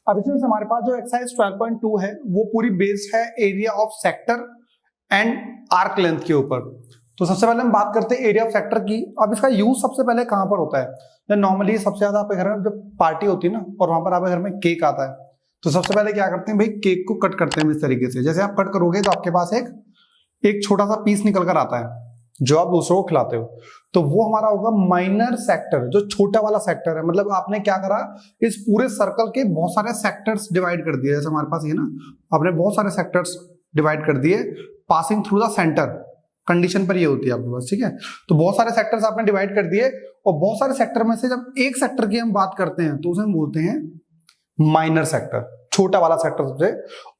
अब इसमें से हमारे पास जो एक्सरसाइज 12.2 है वो पूरी बेस्ड है area of sector and arc length के ऊपर। तो सबसे पहले हम बात करते हैं एरिया ऑफ सेक्टर की। अब इसका यूज सबसे पहले कहां पर होता है? जब नॉर्मली सबसे ज्यादा आपके घर में जब पार्टी होती है ना और वहां पर आपके घर में केक आता है, तो सबसे पहले क्या करते हैं भाई, केक को कट करते हैं इस तरीके से। जैसे आप कट करोगे तो आपके पास एक छोटा सा पीस निकल कर आता है जो आप दूसरों को खिलाते हो, तो वो हमारा होगा माइनर सेक्टर, जो छोटा वाला सेक्टर है। मतलब आपने क्या करा, इस पूरे सर्कल के बहुत सारे सेक्टर्स डिवाइड कर दिए। जैसे हमारे पास ये ना, आपने बहुत सारे सेक्टर्स डिवाइड कर दिए passing through the centre, condition पर ये होती है आपके पास, ठीक है। तो बहुत सारे सेक्टर्स आपने डिवाइड कर दिए, और बहुत सारे सेक्टर में से जब एक सेक्टर की हम बात करते हैं तो उसे हम बोलते हैं माइनर सेक्टर, छोटा वाला सेक्टर सबसे।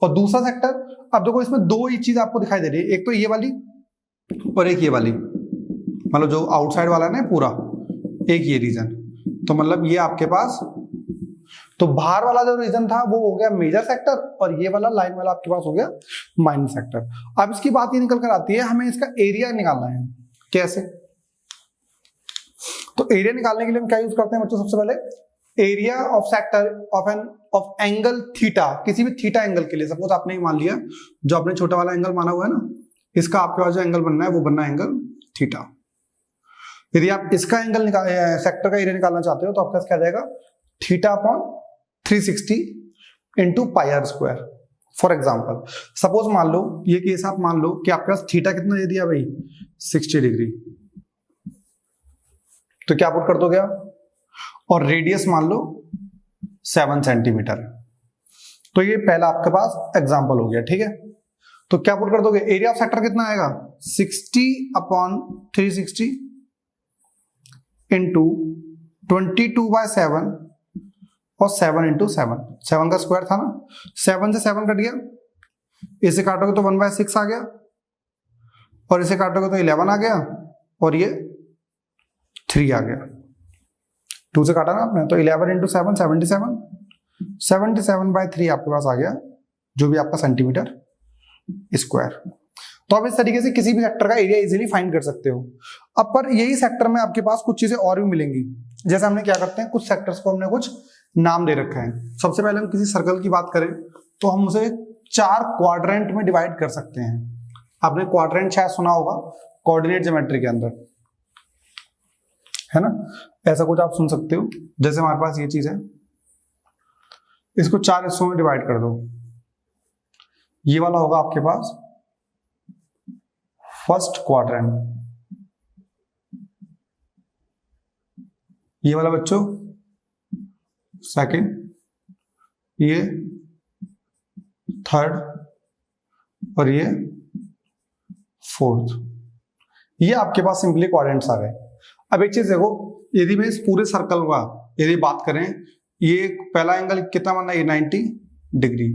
और दूसरा सेक्टर, अब देखो इसमें दो ही चीज आपको दिखाई दे रही है, एक तो ये वाली और एक ये वाली, मतलब जो आउटसाइड वाला है ना पूरा, एक ये रीजन। तो मतलब ये आपके पास, तो बाहर वाला जो रीजन था वो हो गया मेजर सेक्टर, और ये वाला लाइन वाला आपके पास हो गया माइनर सेक्टर। अब इसकी बात ये निकल कर आती है, हमें इसका एरिया निकालना है। कैसे? तो एरिया निकालने के लिए हम क्या यूज करते हैं बच्चों? सबसे पहले area of sector of angle theta, किसी भी थीटा एंगल के लिए। सपोज आपने मान लिया, जो आपने छोटा वाला एंगल माना हुआ है ना, इसका आपके पास जो एंगल बनना है वो बनना है एंगल थीटा। यदि आप इसका एंगल सेक्टर का एरिया निकालना चाहते हो तो आपका क्या जाएगा, theta upon 360 into pi are square. For example suppose मान लो, ये केस आप मान लो कि आपके पास थीटा कितना दे दिया भाई, 60 डिग्री, तो क्या पुट कर दोगे आप, और रेडियस मान लो 7 सेंटीमीटर। तो ये पहला आपके पास एग्जाम्पल हो गया, ठीक है। तो क्या पुट कर दोगे, एरिया ऑफ सेक्टर कितना आएगा, 60 अपॉन 360 इंटू 22/7 और 7 इंटू 7 का स्क्वायर था ना, 7 से 7 कट गया, इसे काटोगे तो 1/6 आ गया, और इसे काटोगे तो 11 आ गया, और ये 3 आ गया। 2 से काटा ना आपने, तो 11 इंटू 7 77/3 आपके पास आ गया, जो भी आपका सेंटीमीटर स्क्वायर। तो आप इस तरीके से किसी भी सेक्टर का एरिया इजीली फाइंड कर सकते हो। अब पर यही सेक्टर में आपके पास कुछ चीजें और भी मिलेंगी। जैसे हमने क्या करते हैं, कुछ सेक्टर्स को हमने कुछ नाम दे रखा है। सबसे पहले हम किसी सर्कल की बात करें तो हम उसे 4 क्वाड्रेंट में डिवाइड कर सकते हैं। आपने क्वाड्रेंट शायद सुना होगा कोऑर्डिनेट ज्योमेट्री के अंदर, है ना, ऐसा कुछ आप सुन सकते हो। जैसे हमारे पास ये चीज है, इसको 4 हिस्सों में डिवाइड कर दो। ये वाला होगा आपके पास फर्स्ट क्वाड्रेंट, ये वाला बच्चों सेकंड, ये थर्ड, और ये फोर्थ। ये आपके पास सिंपली क्वाड्रेंट्स आ गए। अब एक चीज देखो, यदि मैं इस पूरे सर्कल का यदि बात करें, ये पहला एंगल कितना बनना है, 90 डिग्री,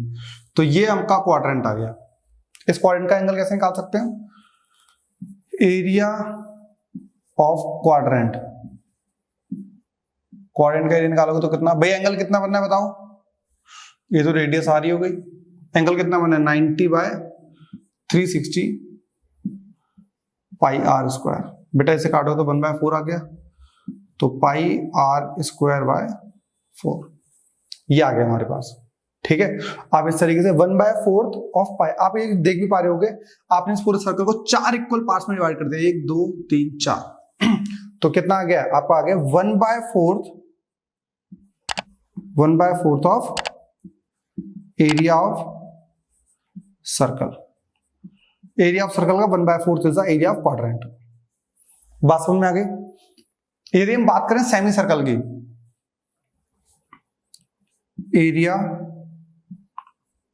तो ये आपका क्वाड्रेंट आ गया। इस क्वाड्रेंट का एंगल कैसे निकाल सकते हैं, एरिया ऑफ क्वाड्रेंट, क्वाड्रेंट का एरिया निकालोगे तो कितना भाई, एंगल कितना बनना है बताओ। ये तो रेडियस आ रही हो गई, एंगल कितना बनना है, 90/360 पाई आर स्क्वायर। बेटा इसे काटो तो 1/4 आ गया, तो पाई आर स्क्वायर बाय 4, ये आ गया हमारे पास, ठीक है। आप इस तरीके से 1/4 ऑफ पाई, आप ये देख भी पा रहे होगे, आपने इस पूरे सर्कल को 4 इक्वल पार्ट्स में डिवाइड कर दिया, 1 2 3 4, तो कितना आ गया आपका, आ गया 1/4 of area of circle. Area of circle का 1/4 is the area of quadrant. बात समझ में आ गई। यदि हम बात करें सेमी सर्कल की, area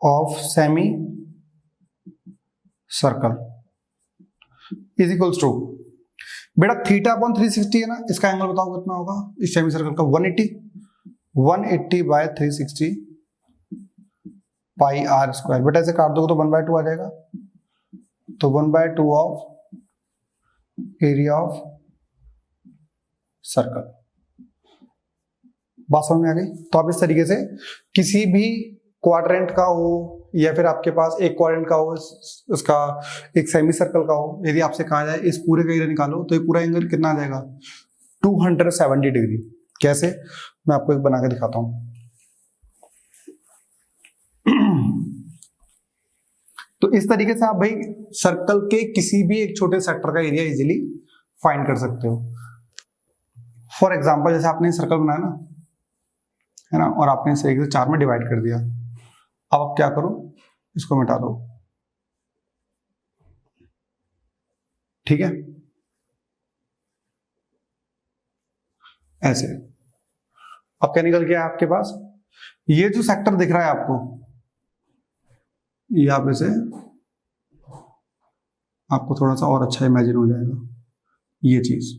of semi circle is equals to, बेटा थीटा अपॉन 360 है ना, इसका एंगल बताओ कितना होगा इस सेमी सर्कल का, 180/360 पाई आर स्क्वायर। बेटा इसे काट दोगे तो 1/2 आ जाएगा, तो 1/2 ऑफ एरिया ऑफ सर्कल। बात समझ में आ गई। तो आप इस तरीके से किसी भी क्वाड्रेंट का हो या फिर आपके पास एक क्वाड्रेंट का हो, उसका एक सेमी सर्कल का हो, यदि आपसे कहा जाए इस पूरे का एरिया निकालो, तो ये पूरा एंगल कितना आ जाएगा, 270 डिग्री। कैसे, मैं आपको एक बना के दिखाता हूं। तो इस तरीके से आप भाई सर्कल के किसी भी एक छोटे सेक्टर का एरिया इजीली फाइंड कर सकते हो। फॉर एग्जांपल जैसे आपने सर्कल बनाया ना, है ना, और आपने इसे 1 से 4 में डिवाइड कर दिया। अब आप क्या करो, इसको मिटा दो, ठीक है, ऐसे। अब क्या निकल गया आपके पास, ये जो सेक्टर दिख रहा है आपको, ये आप इसे, आपको थोड़ा सा और अच्छा इमेजिन हो जाएगा ये चीज,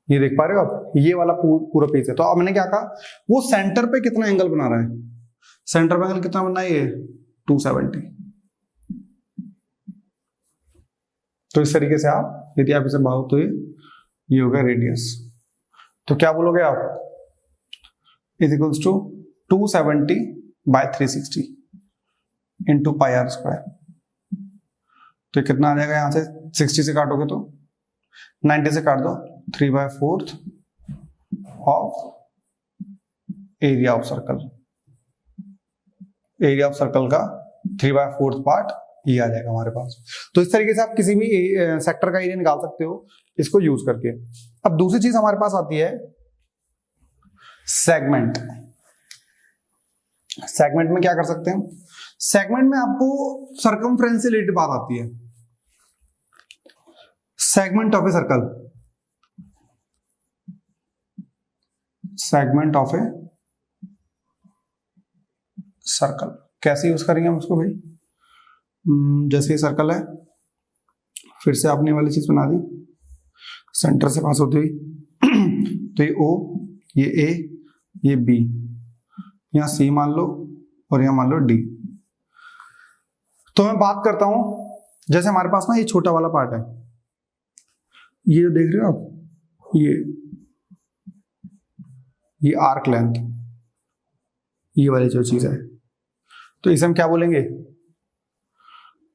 ये देख पा रहे हो आप, ये वाला पूरा पीस है। तो अब मैंने क्या कहा, वो सेंटर पे कितना एंगल बना रहा है, सेंटर पे एंगल कितना बनना है, ये 270। तो इस तरीके से आप यदि आप इसे भाव तो ये हो गया रेडियस। तो क्या बोलोगे आप, is equals to 270 by 360 into pi are square. तो कितना आ जाएगा, यहां से 60 से काटोगे तो 90 से काट दो, 3/4 of area of circle. Area of circle का 3/4 पार्ट ये आ जाएगा हमारे पास। तो इस तरीके से आप किसी भी सेक्टर का एरिया निकाल सकते हो इसको यूज करके। अब दूसरी चीज हमारे पास आती है सेगमेंट। सेगमेंट में क्या कर सकते हैं, सेगमेंट में आपको सर्कमफ्रेंस से रिलेटेड बात आती है। Segment of a circle, segment of a circle कैसे यूज करेंगे हम उसको भाई, जैसे ये सर्कल है, फिर से आपने वाली चीज बना दी, सेंटर से पास होती हुई, तो ये O, ये A, ये B, यहां C मान लो और यहां मान लो D। तो मैं बात करता हूं, जैसे हमारे पास ना ये छोटा वाला पार्ट है, ये जो देख रहे हो आप, ये आर्क लेंथ, ये वाली जो चीज है, तो इसे हम क्या बोलेंगे,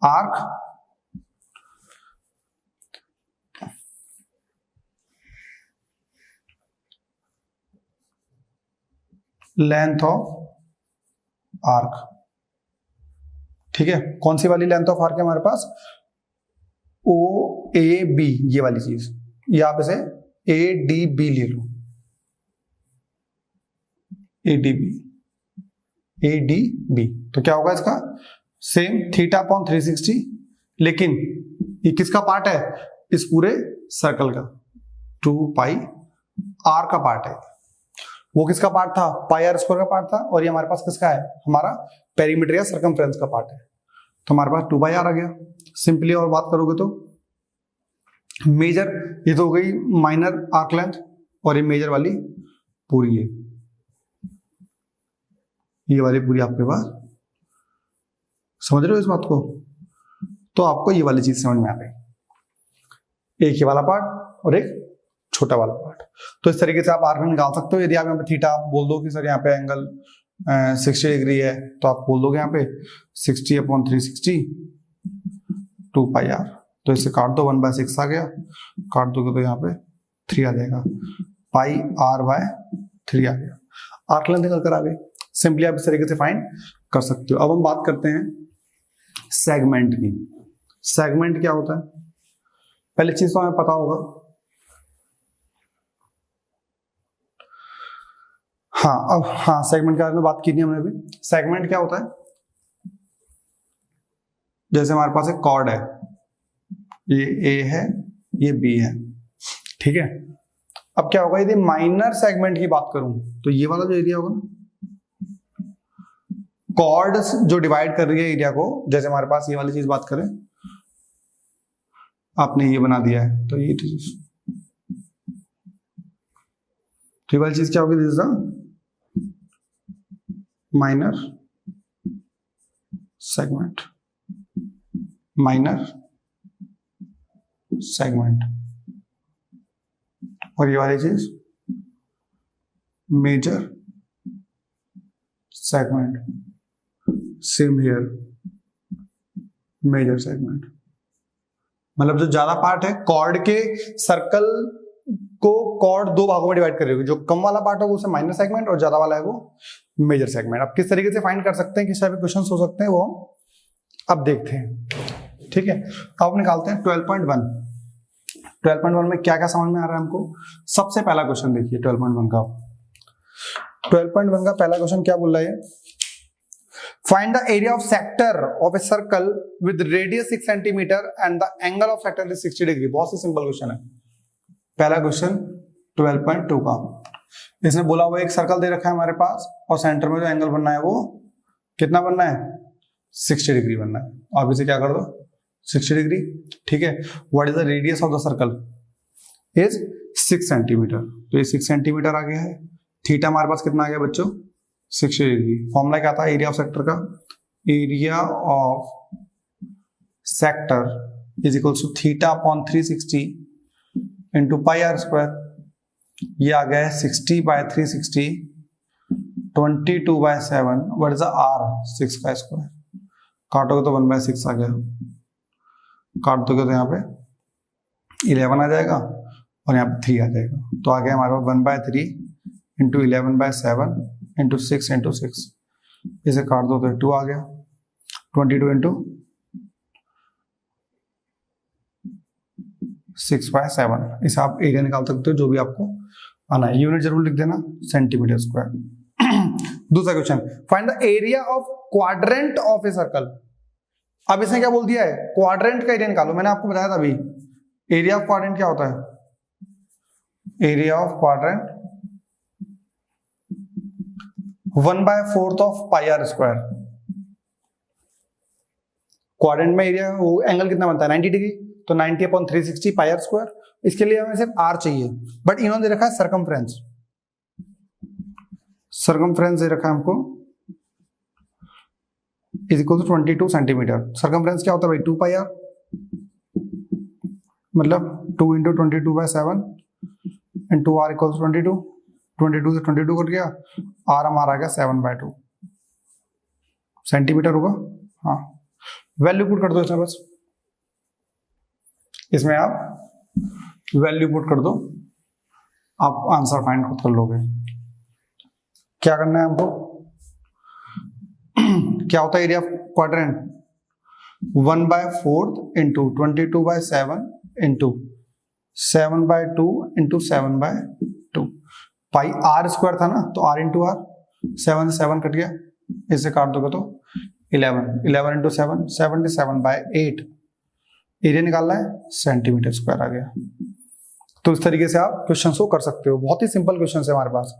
आर्क लेंथ ऑफ आर्क। ठीक है, कौन सी वाली लेंथ ऑफ आर्क है हमारे पास, ओ ए बी, ये वाली चीज, या आप इसे ए डी बी ले लो, ए डी बी। तो क्या होगा इसका, सेम थीटा अपॉन 360, लेकिन ये किसका पार्ट है, इस पूरे सर्कल का 2 पाई आर का पार्ट है। वो किसका पार्ट था, पाई आर स्क्वायर का पार्ट था, और ये हमारे पास किसका है, हमारा पेरीमीटर या सर्कमफ्रेंस का पार्ट है। तो हमारे पास 2 पाई आर आ गया। सिंपली और बात करोगे तो मेजर, ये तो हो गई माइनर आर्क लेंथ, और ये मेजर वाली पूरी है, ये वाली पूरी आपके पास, समझ रहे हो इस बात को। तो आपको ये वाली चीज समझ में आ गई, एक ये वाला पार्ट और एक छोटा वाला पार्ट। तो इस तरीके से आप आर्क निकाल सकते हो। यदि आप यहाँ पे थीटा आप बोल दो कि सर यहाँ पे एंगल 60 डिग्री है, तो आप बोल दोगे यहाँ पे 60 अपॉन 360 2 पाई आर। तो इसे काट दो, 1/6 आ गया, काट दोगे तो यहाँ पे 3 आ जाएगा, पाई आर बाय 3 आ गया, आर्क लेंथ निकल कर आ गई। सिंपली आप इस तरीके से फाइंड कर सकते हो। अब हम बात करते हैं सेगमेंट की। सेगमेंट क्या होता है, पहली चीज तो हमें पता होगा, हाँ अब हाँ सेगमेंट के बारे में बात की थी हमने भी। सेगमेंट क्या होता है, जैसे हमारे पास एक कॉर्ड है, ये ए है, ये बी है, ठीक है। अब क्या होगा, यदि माइनर सेगमेंट की बात करूं तो ये वाला जो एरिया होगा ना, कॉर्ड जो डिवाइड कर रही है एरिया को, जैसे हमारे पास ये वाली चीज बात करें, आपने ये बना दिया है, तो ये चीज, तो ये वाली चीज क्या होगी, this is the minor segment, minor segment, और ये वाली चीज major segment, same here major segment. मतलब जो ज्यादा पार्ट है कॉर्ड के, सर्कल को कॉर्ड 2 भागों में डिवाइड कर रही होगी, जो कम वाला पार्ट होगा उसे माइनर सेगमेंट, और ज्यादा वाला है वो मेजर सेगमेंट। आप किस तरीके से फाइंड कर सकते हैं, किस टाइप के क्वेश्चंस हो सकते हैं, वो अब देखते हैं, ठीक है। अब निकालते हैं 12.1। 12.1 में क्या क्या समझ में आ रहा है हमको। सबसे पहला क्वेश्चन देखिए 12.1 का। 12.1 का पहला क्वेश्चन क्या बोल रहा है, find the area of sector of a circle with radius 6 centimetre and the angle of sector is 60 degree. बहुत ही सिंपल क्वेश्चन है। पहला क्वेश्चन 12.2 का, इसने बोला हुआ एक सर्कल दे रखा है हमारे पास और सेंटर में जो एंगल बनना है वो कितना बनना है, 60 डिग्री बनना है। आप इसे क्या कर दो, 60 डिग्री, ठीक है। What is the radius of the circle is 6 centimetre, तो ये 6 सेंटीमीटर आ गया है। थीटा हमारे पास कितना आ गया बच्चों, 60 डिग्री। फॉर्मूला क्या था एरिया ऑफ सेक्टर का, area of sector is equal to theta upon 360 into pi are square. ये आ गया है 60 by 360 22/7। What is the R, 6 का स्क्वायर। काटोगे तो 1/6 आ गया, काट दोगे तो यहाँ पे 11 आ जाएगा और यहाँ पे 3 आ जाएगा। तो आ गया हमारे पास 1/3 इंटू 11/7 इंटू 6 इंटू 6। इसे काट दो तो 2 आ गया। 22 इंटू 6/7। इसे आप एरिया निकाल सकते हो जो भी आपको आना है। यूनिट जरूर लिख देना, सेंटीमीटर स्क्वायर। दूसरा question, find the area of quadrant of a circle. अब इसने क्या बोल दिया है, क्वाड्रेंट का एरिया निकालो। मैंने आपको बताया था अभी एरिया ऑफ क्वाड्रेंट क्या होता है, area of quadrant 1/4 of pi are square. Quadrant में एरिया वो एंगल कितना बनता है 90 डिग्री, तो 90 अपॉन 360 पाई आर स्क्वायर। इसके लिए हमें सिर्फ आर चाहिए, बट इन्होंने दे रखा है सरकमफ्रेंस। सरकमफ्रेंस दे रखा है हमको is equal to 22 centimetre. Circumference क्या होता है भाई, 2 पाई आर, मतलब 2 into 22/7 into R equal to 22। 22 से 22 कट गया, आर हमारा आ गया 7/2 सेंटीमीटर होगा। हाँ, वैल्यू पुट कर दो इसमें, बस इसमें आप वैल्यू पुट कर दो, आप आंसर फाइंड खुद कर लोगे। क्या करना है हमको, क्या होता है area of quadrant, 1/4 into 22/7 into 7/2 into 7/2। Pi are square था ना, तो आर इंटू आर, 7 से 7 कट गया, इससे काट दोगे तो 11 इंटू 7 77/8। एरिया निकालना है, सेंटीमीटर स्क्वायर आ गया। तो इस तरीके से आप क्वेश्चन को कर सकते हो। बहुत ही सिंपल क्वेश्चन है हमारे पास।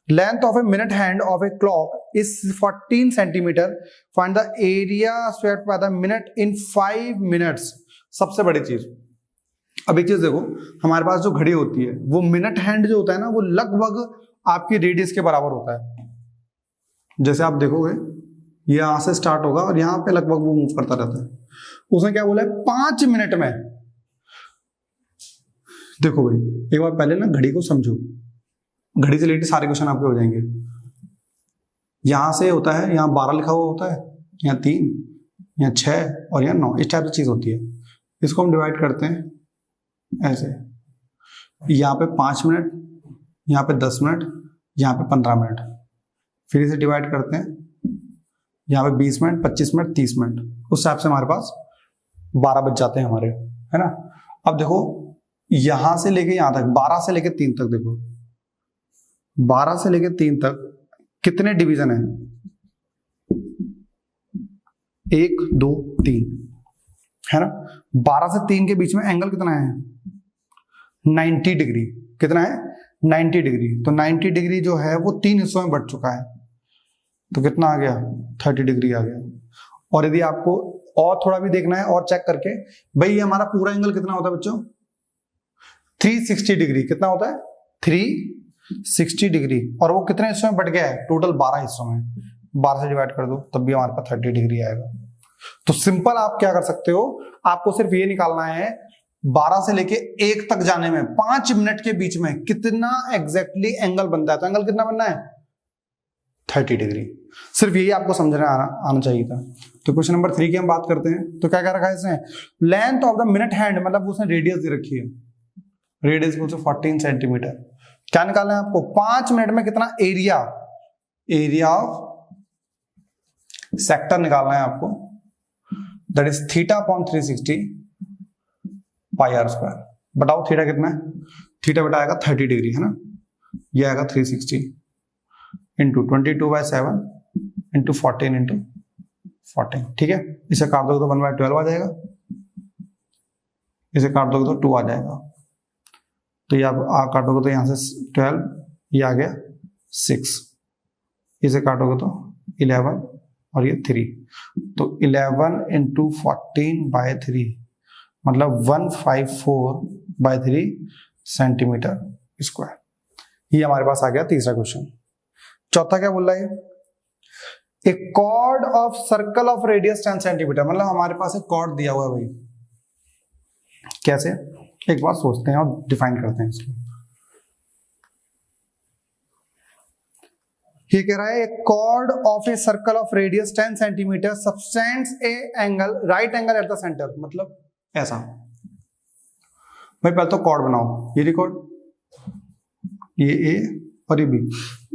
Length of a minute hand of a clock is 14 centimetre, find the area swept by the minute in 5 minutes. सबसे बड़ी चीज, अब एक चीज देखो, हमारे पास जो घड़ी होती है वो मिनट हैंड जो होता है ना, वो लगभग आपकी रेडियस के बराबर होता है। जैसे आप देखोगे ये यहां से स्टार्ट होगा और यहां पे लगभग वो मूव करता रहता है। उसने क्या बोला है, 5 मिनट में। देखो भाई, एक बार पहले ना घड़ी को समझो, घड़ी से रिलेटेड सारे क्वेश्चन आपके हो जाएंगे। यहां से होता है, यहाँ 12 लिखा हुआ होता है, यहाँ 3, यहाँ 6 और यहाँ 9, इस टाइप की चीज होती है। इसको हम डिवाइड करते हैं ऐसे, यहाँ पे 5 मिनट, यहाँ पे 10 मिनट, यहाँ पे 15 मिनट, फिर इसे डिवाइड करते हैं, यहाँ पे 20 मिनट, 25 मिनट, 30 मिनट। उस हिसाब से हमारे पास 12 बच जाते हैं हमारे, है ना। अब देखो यहां से लेके यहां तक, 12 से लेके 3 तक, देखो 12 से लेके 3 तक कितने डिवीजन है, 1 2 3, है ना। 12 से 3 के बीच में एंगल कितना है, 90 डिग्री। कितना है, 90 डिग्री। तो 90 डिग्री जो है वो 3 हिस्सों में बट चुका है, तो कितना आ गया, 30 डिग्री आ गया। और यदि आपको और थोड़ा भी देखना है और चेक करके, भाई ये हमारा पूरा एंगल कितना होता है बच्चों, 360 डिग्री। कितना होता है, 360 डिग्री। और वो कितने हिस्सों में बट गया है, टोटल 12 हिस्सों में। 12 से डिवाइड कर दो तब भी हमारे पास 30 डिग्री आएगा। तो सिंपल आप क्या कर सकते हो, आपको सिर्फ ये निकालना है 12 से लेके 1 तक जाने में 5 मिनट के बीच में कितना एग्जैक्टली एंगल बनता है। तो एंगल कितना बनना है, 30 डिग्री। सिर्फ यही आपको समझना आना चाहिए था। तो क्वेश्चन नंबर 3 की हम बात करते हैं। तो क्या क्या रखा है इसने, length of the minute hand, मतलब उसने रेडियस दे रखी है, रेडियस को 14 सेंटीमीटर। क्या निकालना है आपको, 5 मिनट में कितना एरिया, एरिया ऑफ सेक्टर निकालना है आपको। That is theta upon 360 pi are square. बताओ थीटा कितना है? थीटा बेटा आएगा 30 डिग्री है ना, ये आएगा 360 इंटू 22/7 इंटू 14 इंटू 14। ठीक है, इसे काट दोगे तो 1/12 आ जाएगा, इसे काट दोगे तो 2 आ जाएगा, तो ये आप काटोगे तो यहां से 12, ये आ गया 6, इसे काटोगे तो 11 और ये 3, तो 11 इंटू 14/3 मतलब 154/3 सेंटीमीटर स्क्वायर। ये हमारे पास आ गया तीसरा क्वेश्चन। चौथा क्या बोल रहा है? A chord of circle of radius 10 centimetre, मतलब हमारे पास एक कॉर्ड दिया हुआ है भाई। कैसे? एक बार सोचते हैं और डिफाइन करते हैं इसको। ये कह रहा है a chord of a circle of radius 10 centimetre subtends a angle right angle at the centre, मतलब ऐसा। भाई पहले तो कॉर्ड बनाओ, ये रिकॉर्ड, ये ए और ये बी,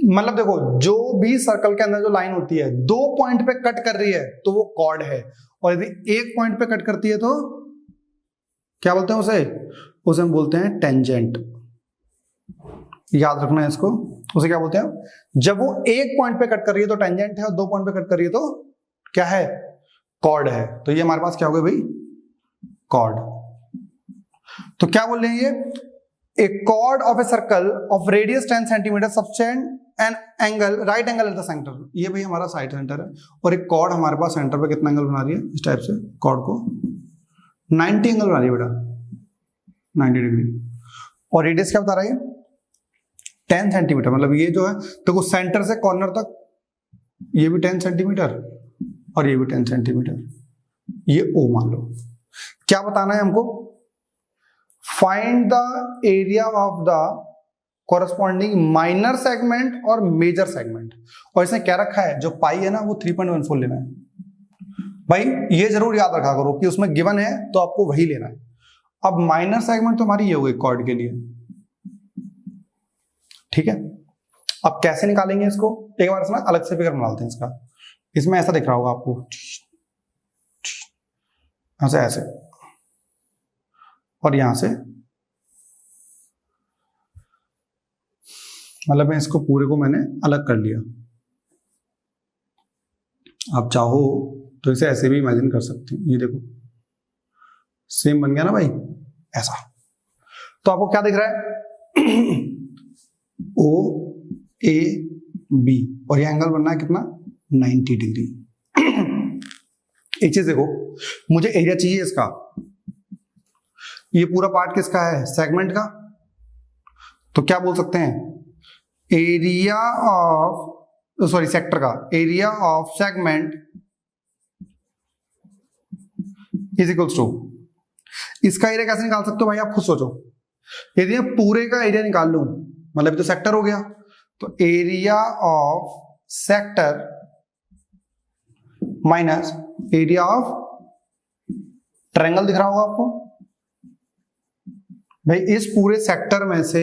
मतलब देखो जो भी सर्कल के अंदर जो लाइन होती है 2 पॉइंट पे कट कर रही है तो वो कॉर्ड है, और यदि 1 पॉइंट पे कट करती है तो क्या बोलते हैं उसे हम बोलते हैं टेंजेंट। याद रखना है इसको, उसे क्या बोलते हैं? जब वो 1 पॉइंट पे कट कर रही है तो टेंजेंट है, और 2 पॉइंट पे कट कर रही है तो क्या है? कॉर्ड है। तो ये हमारे पास क्या हो गया भाई? कॉर्ड। तो क्या बोल रहे हैं ये? A chord of a circle of radius 10 centimetre subtend an angle right angle at the centre. ये भाई हमारा साइड सेंटर है, और एक कॉर्ड हमारे पास सेंटर पे कितना एंगल बना रही है? इस टाइप से कॉर्ड को 90 एंगल बना रही है बेटा, 90 डिग्री। और रेडियस क्या बता रहा है? 10 सेंटीमीटर, मतलब ये जो है देखो सेंटर से कॉर्नर तक ये भी 10 सेंटीमीटर और ये भी 10 सेंटीमीटर, ये ओ मान लो। क्या बताना है हमको? Find the area of the corresponding minor segment और मेजर सेगमेंट। और इसने क्या रखा है? जो पाई है ना वो 3.14 लेना है। भाई ये जरूर याद रखा करो कि उसमें गिवन है तो आपको वही लेना है। अब माइनर सेगमेंट तो हमारी ये हो गई कॉर्ड के लिए, ठीक है। अब कैसे निकालेंगे इसको? एक बार ना अलग से फिगर बना लेते हैं इसका। इसमें ऐसा दिख रहा होगा आपको, यहां से ऐसे और यहां से, मतलब मैं इसको पूरे को मैंने अलग कर लिया। आप चाहो तो इसे ऐसे भी इमेजिन कर सकते हैं। ये देखो सेम बन गया ना भाई, ऐसा। तो आपको क्या दिख रहा है? ओ ए बी, और ये एंगल बनना है कितना? 90 डिग्री। एक चीज देखो, मुझे एरिया चाहिए इसका। ये पूरा पार्ट किसका है? सेगमेंट का। तो क्या बोल सकते हैं? एरिया ऑफ, सॉरी सेक्टर का, area of segment is equals to, इसका एरिया कैसे निकाल सकते हो भाई? आप खुद सोचो। यदि मैं पूरे का एरिया निकाल लूं, मतलब तो सेक्टर हो गया, तो area of sector minus area of triangle दिख रहा होगा आपको भाई। इस पूरे सेक्टर में से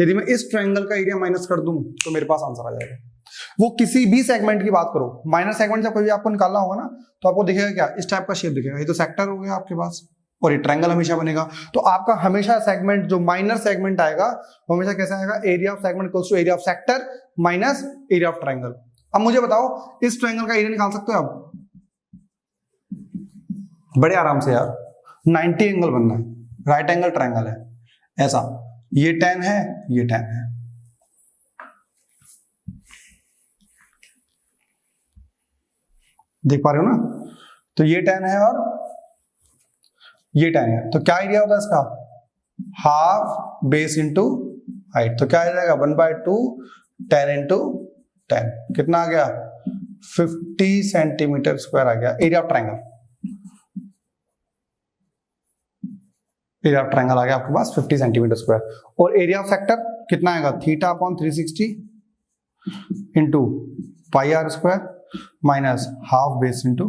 यदि मैं इस ट्रायंगल का एरिया माइनस कर दूं तो मेरे पास आंसर आ जाएगा। वो किसी भी सेगमेंट की बात करो, माइनर सेगमेंट जब कभी आपको निकालना होगा ना तो आपको दिखेगा क्या? इस टाइप का शेप दिखेगा। ये तो सेक्टर हो गया आपके पास, और ये ट्रायंगल हमेशा बनेगा। तो आपका हमेशा सेगमेंट, जो माइनर सेगमेंट आएगा वो हमेशा कैसा आएगा? Area of segment equals to area of sector minus area of triangle. अब मुझे बताओ, इस ट्रायंगल का एरिया निकाल सकते हो आप बड़े आराम से यार। 90 एंगल बनना है, राइट एंगल ट्रायंगल है ऐसा, ये 10 है, ये 10 है। देख पा रहे हो ना? तो ये 10 है और ये 10 है, तो क्या एरिया होता है इसका? Half base into height. तो क्या आ जाएगा? 1/2 10 इंटू 10, कितना आ गया? 50 सेंटीमीटर स्क्वायर आ गया area of triangle. Area of triangle आ गया आपके पास 50 सेंटीमीटर स्क्वायर। और एरिया ऑफ सेक्टर कितना आएगा? Theta upon 360 into pi are square minus half base into,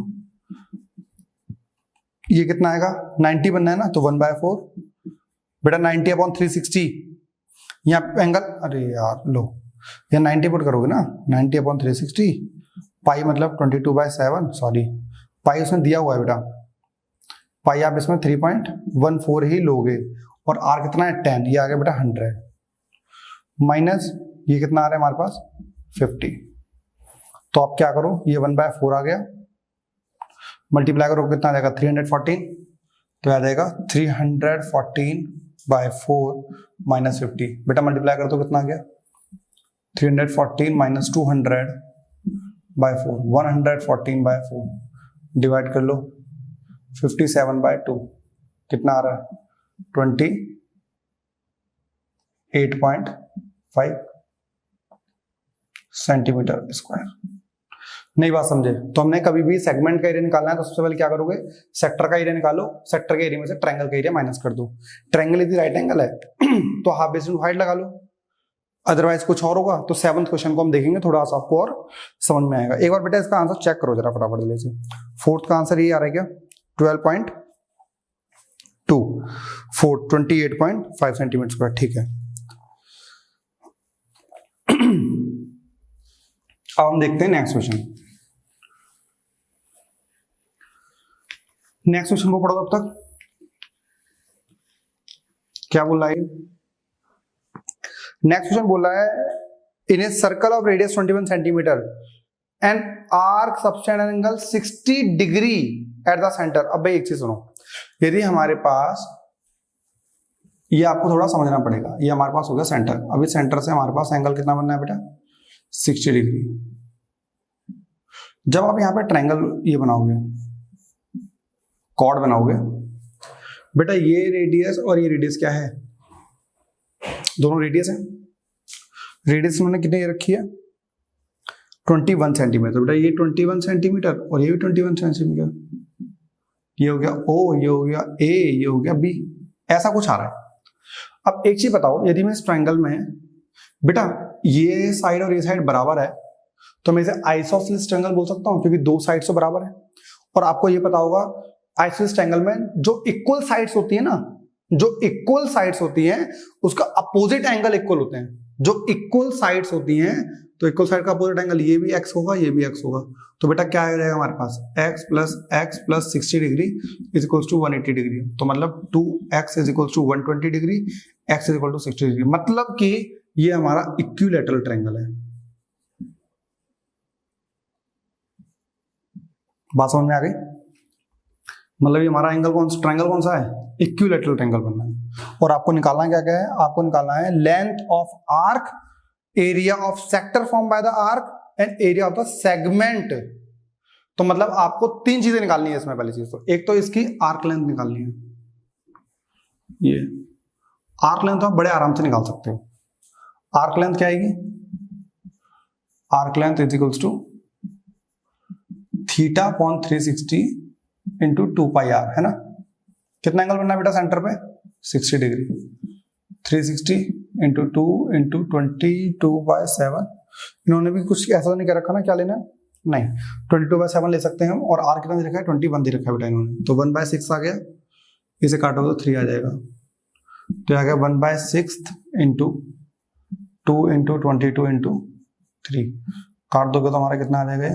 ये कितना आएगा? 90 बनना है ना, तो 1/4 बेटा 90 अपॉन 360। यहाँ एंगल, अरे यार लो, यहाँ 90 पुट करोगे ना, 90 अपॉन 360, पाई मतलब 22/7, सॉरी पाई उसने दिया हुआ है बेटा, पाई आप इसमें 3.14 ही लोगे, और आर कितना है 10, ये आ गया बेटा 100, माइनस ये कितना आ रहा है हमारे पास 50। तो आप क्या करो, ये 1/4 आ गया, मल्टीप्लाई करो कितना आ जाएगा 314, तो आ जाएगा 314/4 माइनस 50। बेटा मल्टीप्लाई कर दो कितना आ गया 314 माइनस 200/4, 114/4 डिवाइड कर लो 57/2, कितना आ रहा है 28.5 सेंटीमीटर स्क्वायर। नई बात समझे? तो हमने कभी भी सेगमेंट का एरिया निकालना है तो सबसे पहले क्या करोगे, सेक्टर का एरिया निकालो, सेक्टर के एरिया में से ट्रायंगल का एरिया माइनस कर दो। ट्रायंगल यदि राइट एंगल है तो हाफ बेस इनटू हाइट लगा लो, अदरवाइज कुछ और होगा। तो 7th क्वेश्चन को हम देखेंगे, थोड़ा सा आपको और समझ में आएगा। एक बार बेटा इसका आंसर चेक करो जरा फटाफट जल्दी से। 4th का आंसर ये आ रहा है क्या 12.2, 28.5 सेंटीमीटर स्क्वायर, ठीक है। अब हम देखते हैं नेक्स्ट क्वेश्चन। नेक्स्ट क्वेश्चन को पढ़ो तब तक। क्या बोल रहा है नेक्स्ट क्वेश्चन? बोल रहा है in a circle of radius 21 centimetre and arc subtend angle 60 degree at the centre. अब भाई एक चीज सुनो, यदि हमारे पास, ये आपको थोड़ा समझना पड़ेगा, ये हमारे पास हो गया सेंटर, अभी सेंटर से हमारे पास एंगल कितना बनना है बेटा 60 डिग्री। जब आप यहां पे ट्रायंगल ये बनाओगे, कॉर्ड बनाओगे बेटा, ये रेडियस और ये रेडियस क्या है, दोनों रेडियस है। रेडियस उन्होंने कितनी रखी है 21 सेंटीमीटर। बेटा ये 21 सेंटीमीटर और ये भी 21 सेंटीमीटर, ये हो गया ओ, ये हो गया ए, ये हो गया बी, ऐसा कुछ आ रहा है। अब एक चीज बताओ, यदि मैं इस ट्रायंगल में बेटा ये साइड और ये साइड बराबर है तो मैं इसे आइसोसेलेस ट्रायंगल बोल सकता हूं, क्योंकि दो साइड तो बराबर है। और आपको ये पता होगा आइसोसेलेस ट्रायंगल में जो इक्वल साइड्स होती है ना, जो इक्वल साइड्स होती हैं उसका अपोजिट एंगल इक्वल होते हैं। जो इक्वल साइड्स होती हैं तो इक्वल साइड का अपोजिट एंगल ये भी एक्स होगा, ये भी एक्स होगा। तो बेटा क्या आ जाएगा हमारे पास x plus 60 degree is equal to 180 degree. तो मतलब 2x is equal to 120 degree, x is equal to 60 degree. मतलब कि ये हमारा इक्विलैटरल ट्रायंगल है। बात समझ में आ गई? मतलब ये हमारा एंगल ट्रायंगल कौन सा है, इक्विलैटरल ट्रायंगल बनना है। और आपको निकालना क्या क्या है, आपको निकालना है length of arc, area of sector form by the arc and area of the segment. तो मतलब आपको तीन चीजें निकालनी है इसमें। पहली चीज तो एक तो इसकी आर्क लेंथ निकालनी है। ये आर्क लेंथ तो आप बड़े आराम से निकाल सकते हो। आर्क लेंथ क्या आएगी, arc length is equals to theta upon 360 into 2 pi R, है ना। कितना एंगल बनना है बेटा सेंटर पे 60 डिग्री। 360 into 2 into 22/7। इन्होंने भी कुछ ऐसा नहीं कर रखा ना, क्या लेना है, नहीं 22/7 ले सकते हैं हम। और आर कितना दे रखा है 21 दे रखा है बेटा इन्होंने। तो 1/6 आ गया, इसे काटोगे तो 3 आ जाएगा। तो आ गया 1/6 इंटू 2 इंटू 22 इंटू 3। काट दोगे तो हमारा कितना आ जाएगा,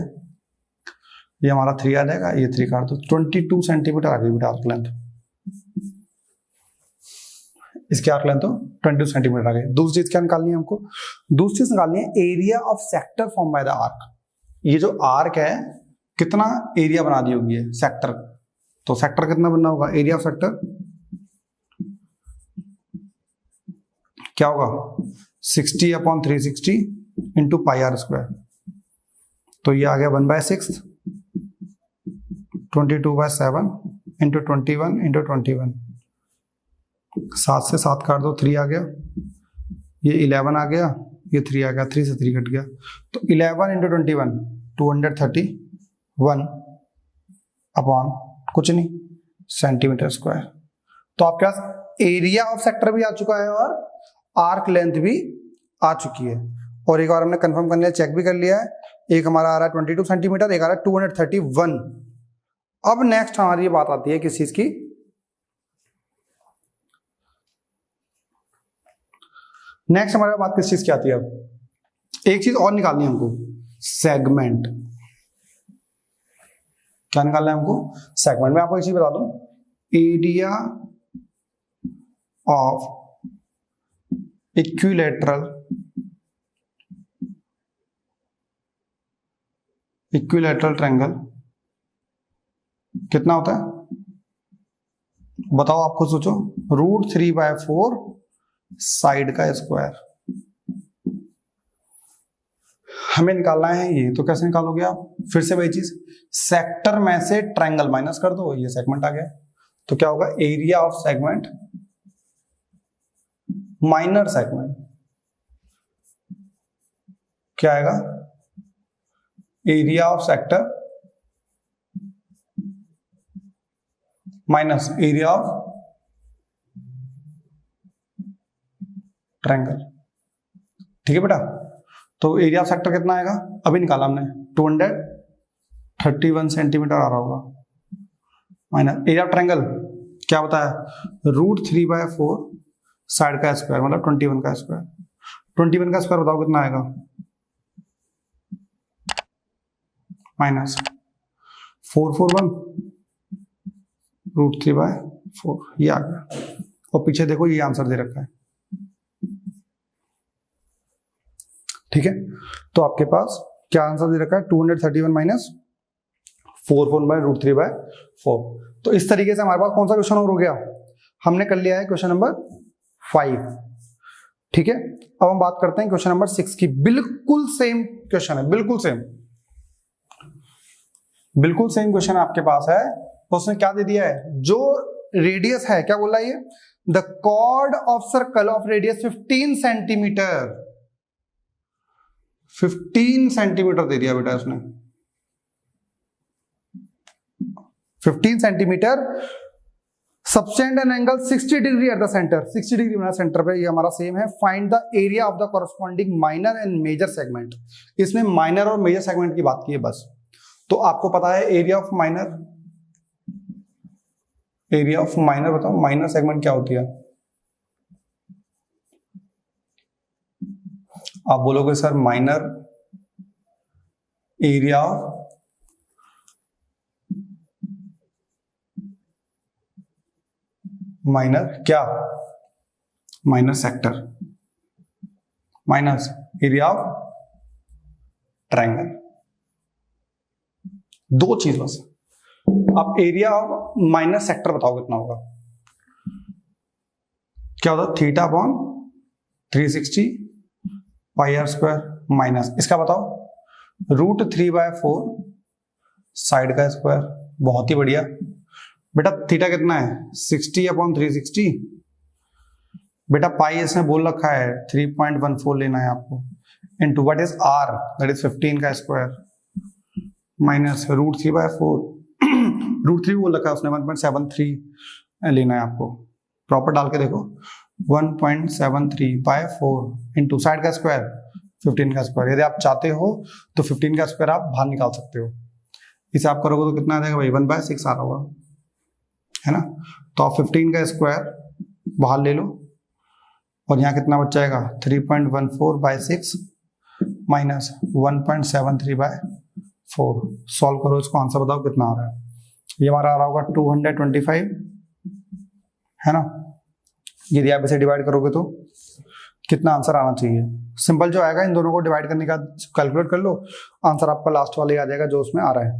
ये हमारा 3 आ जाएगा, ये 3 काट दो, 22 सेंटीमीटर आ गई बेटा आर्क लेंथ। इसकी आर्क लेंथ तो 22 सेंटीमीटर आ गई। दूसरी चीज क्या निकालनी है हमको, दूसरी चीज निकालनी है area of sector form by the arc. ये जो आर्क है कितना एरिया बना दी होगी सेक्टर, तो सेक्टर कितना बनना होगा, एरिया ऑफ सेक्टर क्या होगा 60 upon 360 into pi are square. तो ये आ गया 1/6 22/7 इंटू 21 इंटू 21। 7 से 7 काट दो, 3 आ गया, ये 11 आ गया, ये 3 आ गया, 3 से 3 कट गया। तो 11 इंटू 21 231 अपॉन कुछ नहीं सेंटीमीटर स्क्वायर। तो आपके पास एरिया ऑफ सेक्टर भी आ चुका है और आर्क लेंथ भी आ चुकी है। और एक बार हमने कंफर्म कर लिया, चेक भी कर लिया है। एक हमारा आ रहा है 22 सेंटीमीटर, एक आ रहा है 231। अब नेक्स्ट हमारी ये बात आती है किस चीज की, नेक्स्ट हमारे बात किस चीज की आती है। अब एक चीज और निकालनी है हमको, सेगमेंट। क्या निकालना है हमको, सेगमेंट। मैं आपको एक चीज बता दूं, एरिया ऑफ इक्विलैटरल ट्रायंगल कितना होता है बताओ, आपको सोचो। √3/4 साइड का स्क्वायर हमें निकालना है ये, तो कैसे निकालोगे आप? फिर से वही चीज, सेक्टर में से ट्रायंगल माइनस कर दो, ये सेगमेंट आ गया, तो क्या होगा? Area of segment minor segment क्या आएगा? Area of sector minus area of triangle. ठीक है बेटा, तो एरिया ऑफ सेक्टर कितना आएगा? अभी निकाला हमने, 231 सेंटीमीटर आ रहा होगा, माइनस एरिया ऑफ ट्रायंगल क्या बताया? √3/4 साइड का स्क्वायर, मतलब 21 का स्क्वायर। 21 का स्क्वायर बताओ कितना आएगा? माइनस 441 √3/4, ये आ गया। और पीछे देखो ये आंसर दे रखा है। ठीक है, तो आपके पास क्या आंसर दे रखा है? 231 माइनस 441/√3/4। तो इस तरीके से हमारे पास कौन सा क्वेश्चन और हो गया? हमने कर लिया है क्वेश्चन नंबर 5। ठीक है, अब हम बात करते हैं क्वेश्चन नंबर 6 की। बिल्कुल सेम क्वेश्चन है, बिल्कुल सेम क्वेश्चन आपके पास है। तो उसने क्या दे दिया है? जो रेडियस है, क्या बोला ये? The chord of circle of radius 15 centimetre. 15 centimetre दे दिया बेटा उसने, 15 centimetre. Subtend an angle 60 degree at the centre, 60 degree बना सेंटर पे, ये हमारा सेम है। Find the area of the corresponding minor and major segment. इसने माइनर और मेजर सेगमेंट की बात की है बस। तो आपको पता है एरिया ऑफ माइनर, बताओ माइनर सेगमेंट क्या होती है? आप बोलोगे सर माइनर एरिया माइनर क्या? Minor sector minus area of triangle, दो चीज बस। अब एरिया ऑफ माइनर सेक्टर बताओ कितना होगा? क्या होता है? θ/360 πr² माइनस इसका बताओ √3/4 साइड का स्क्वायर। बहुत ही बढ़िया बेटा। थीटा कितना है? 60/360। बेटा पाई इसने बोल रखा है 3.14 लेना है आपको, into what is r, that is 15 का स्क्वायर, माइनस √3/4 √3 बोल रखा है उसने, 1.73 लेना है आपको। प्रॉपर डाल के देखो, 1.73/4 इंटू साइड का स्क्वायर 15 का स्क्वायर। यदि आप चाहते हो तो 15 का स्क्वायर आप बाहर निकाल सकते हो। इसे आप करोगे तो कितना आ जाएगा भाई? 1/6 आ रहा होगा, है ना? तो आप 15 का स्क्वायर बाहर ले लो, और यहाँ कितना बच जाएगा? 3.14/6 माइनस 1.73/4। सॉल्व करो इसको, आंसर बताओ कितना आ रहा है? ये हमारा आ रहा होगा 225, है ना? यदि आप इसे डिवाइड करोगे तो कितना आंसर आना चाहिए? सिंपल जो आएगा, इन दोनों को डिवाइड करने का कैलकुलेट कर लो, आंसर आपका लास्ट वाले आ जाएगा जो उसमें आ रहा है।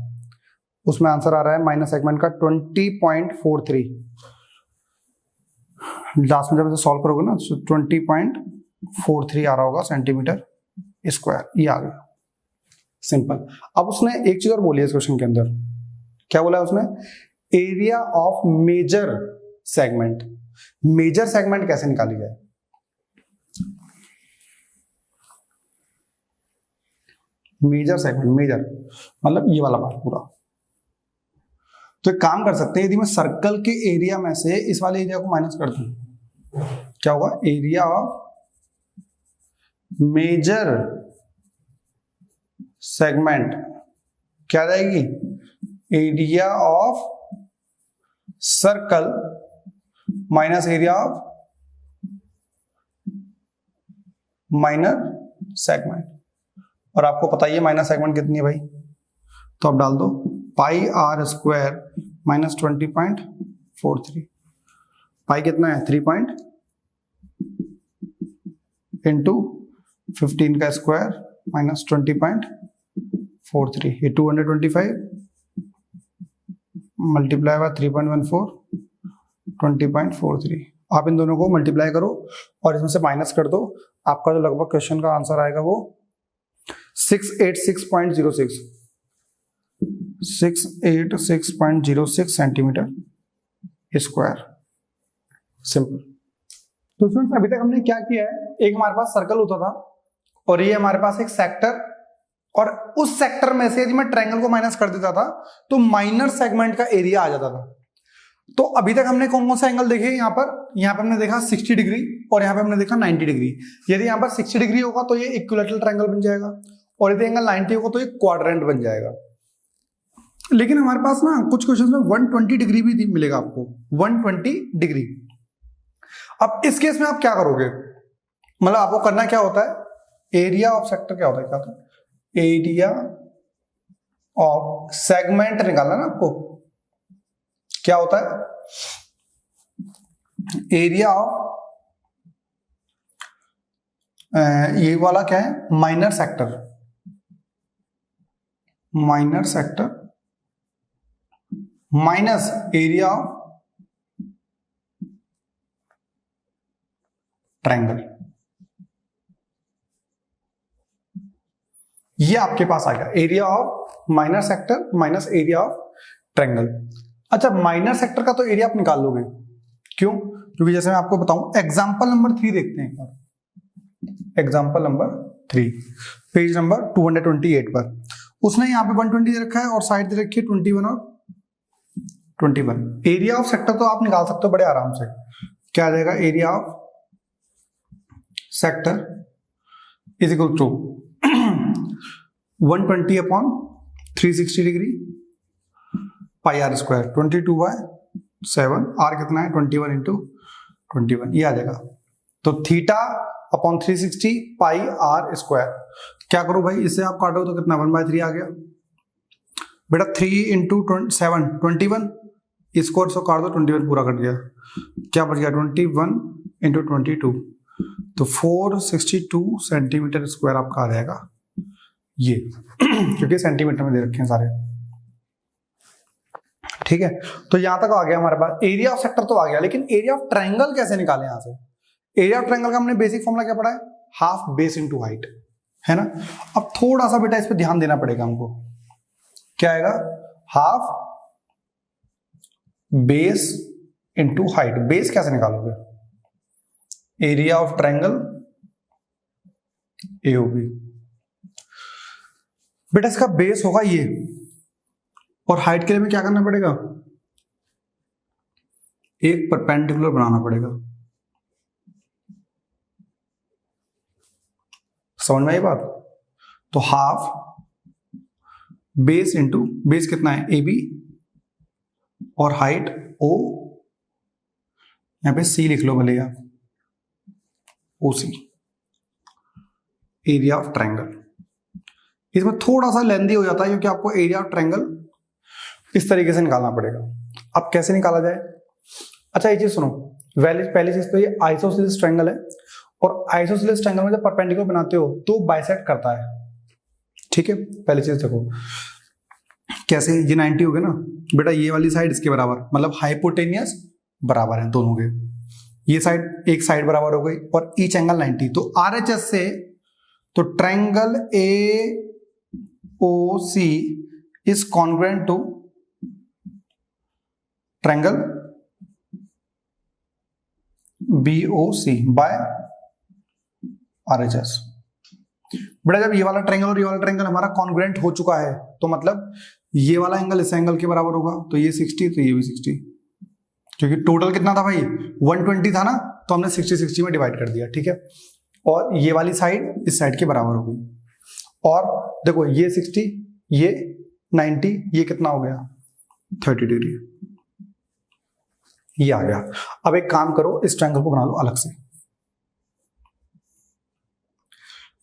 उसमें आंसर आ रहा है माइनस सेगमेंट का 20.43। लास्ट में जब इसे सॉल्व करोगे ना, 20.43 आ रहा होगा सेंटीमीटर स्क्वायर, ये आ गया सिंपल। अब उसने एक चीज और बोली है इस क्वेश्चन के अंदर। क्या बोला है उसने? Area of major segment. Major segment कैसे निकाली जाए? मेजर सेगमेंट, मेजर मतलब ये वाला पार्ट पूरा। तो एक काम कर सकते हैं, यदि मैं सर्कल के एरिया में से इस वाले एरिया को माइनस कर दूं, क्या होगा? एरिया ऑफ मेजर सेगमेंट क्या आ जाएगी? Area of circle minus area of minor segment. और आपको पता ही है माइनर सेगमेंट कितनी है भाई, तो आप डाल दो पाई r² माइनस 20.43 3.43। पाई कितना है 3 पॉइंट इंटू 15 का स्क्वायर माइनस 20.43, ये 225 मल्टीप्लाई बाय 3.14 20.43। आप इन दोनों को मल्टीप्लाई करो और इसमें से माइनस कर दो, आपका जो लगभग क्वेश्चन का आंसर आएगा वो 686.06 सेंटीमीटर स्क्वायर। सिंपल। तो स्टूडेंट्स अभी तक हमने क्या किया है, एक हमारे पास सर्कल होता था और ये हमारे पास एक सेक्टर, और उस सेक्टर में से यदि मैं ट्रायंगल को माइनस कर देता था तो माइनर सेगमेंट का एरिया आ जाता था। तो अभी तक हमने कौन कौन सा एंगल देखे, यहाँ पे हमने देखा 60 डिग्री और यहाँ पे हमने देखा 90 डिग्री। यदि यहाँ पर 60 डिग्री होगा तो ये इक्विलैटरल ट्रायंगल बन जाएगा, और यदि एंगल 90 होगा तो ये क्वाड्रेंट बन जाएगा। लेकिन हमारे पास ना कुछ क्वेश्चन में 120 डिग्री भी मिलेगा आपको, 120 डिग्री। अब इस केस में आप क्या करोगे, मतलब आपको करना क्या होता है, एरिया ऑफ सेक्टर क्या होता है, क्या होता है, एरिया ऑफ सेगमेंट निकालना ना आपको। क्या होता है, एरिया ऑफ ये वाला क्या है, minor sector minus area of triangle. ये आपके पास आ गया, area of minor sector minus area of triangle. अच्छा, माइनर सेक्टर का तो एरिया आप निकाल लोगे, क्यों, क्योंकि जैसे मैं आपको बताऊं, एग्जांपल नंबर 3 देखते हैं एक बार। एग्जांपल नंबर 3 पेज नंबर 228 पर उसने यहाँ पे 120 दे रखा है और साइड दे रखी है 21 और 21। एरिया ऑफ सेक्टर तो आप निकाल सकते हो बड़े आराम से। क्या आ जाएगा, area of sector is equal to 120 upon 360 degree pi are square 22/7। R कितना है 21 इंटू 21, ये आ जाएगा। तो theta upon 360 pi are square. क्या करो भाई, इससे आप काटो तो कितना 1/3 आ गया बेटा। 3 इंटू 7 21, इसको और इसको काट दो 21 पूरा कट गया। क्या बच गया 21 इंटू 22, तो 462 सेंटीमीटर स्क्वायर आपका आ जाएगा ये क्योंकि सेंटीमीटर में दे रखे हैं सारे। ठीक है, तो यहां तक आ गया हमारे पास। एरिया ऑफ सेक्टर तो आ गया, लेकिन एरिया ऑफ ट्रायंगल कैसे निकालें यहां से। एरिया ऑफ ट्रायंगल का हमने बेसिक फॉर्मूला क्या पढ़ा है, हाफ बेस इनटू हाइट, है ना। अब थोड़ा सा बेटा इस पे ध्यान देना पड़ेगा हमको। क्या आएगा, half base into height. Base कैसे निकालोगे, एरिया ऑफ ट्रायंगल एओबी। बेटा इसका बेस होगा ये, और हाइट के लिए में क्या करना पड़ेगा, एक परपेंडिकुलर बनाना पड़ेगा। समझ में आई बात। तो हाफ बेस इंटू बेस कितना है ए बी, और हाइट ओ, यहां पे सी लिख लो भले आप, ओ सी, एरिया ऑफ ट्रायंगल। इसमें थोड़ा सा लेंदी हो जाता है क्योंकि आपको एरिया ऑफ ट्रायंगल इस तरीके से निकालना पड़ेगा। अब कैसे निकाला जाए, अच्छा ये चीज सुनो, पहली चीज तो ये आइसोसेलेस ट्रायंगल है, और आइसोसेलेस ट्रायंगल में जब परपेंडिकुलर बनाते हो तो बाइसेक्ट करता है। ठीक है, पहली चीज देखो कैसे, ये 90 हो गया ना बेटा, ये वाली साइड इसके बराबर, मतलब हाइपोटेनियस बराबर है दोनों के। ये साइड, एक साइड बराबर हो गई, और ईच एंगल 90। तो आरएचएस से तो triangle AOC is congruent to triangle BOC by RHS। बेटा जब ये वाला ट्रायंगल और ये वाला ट्रायंगल हमारा कॉन्ग्रुएंट हो चुका है, तो मतलब ये वाला एंगल इस एंगल के बराबर होगा, तो ये 60 तो ये भी 60, क्योंकि टोटल कितना था भाई 120 था ना, तो हमने 60 में डिवाइड कर दिया। ठीक है, और ये वाली साइड इस साइड के बराबर हो गई, और देखो ये 60 ये 90, ये कितना हो गया 30 डिग्री, ये आ गया। अब एक काम करो, इस ट्रायंगल को बना लो अलग से।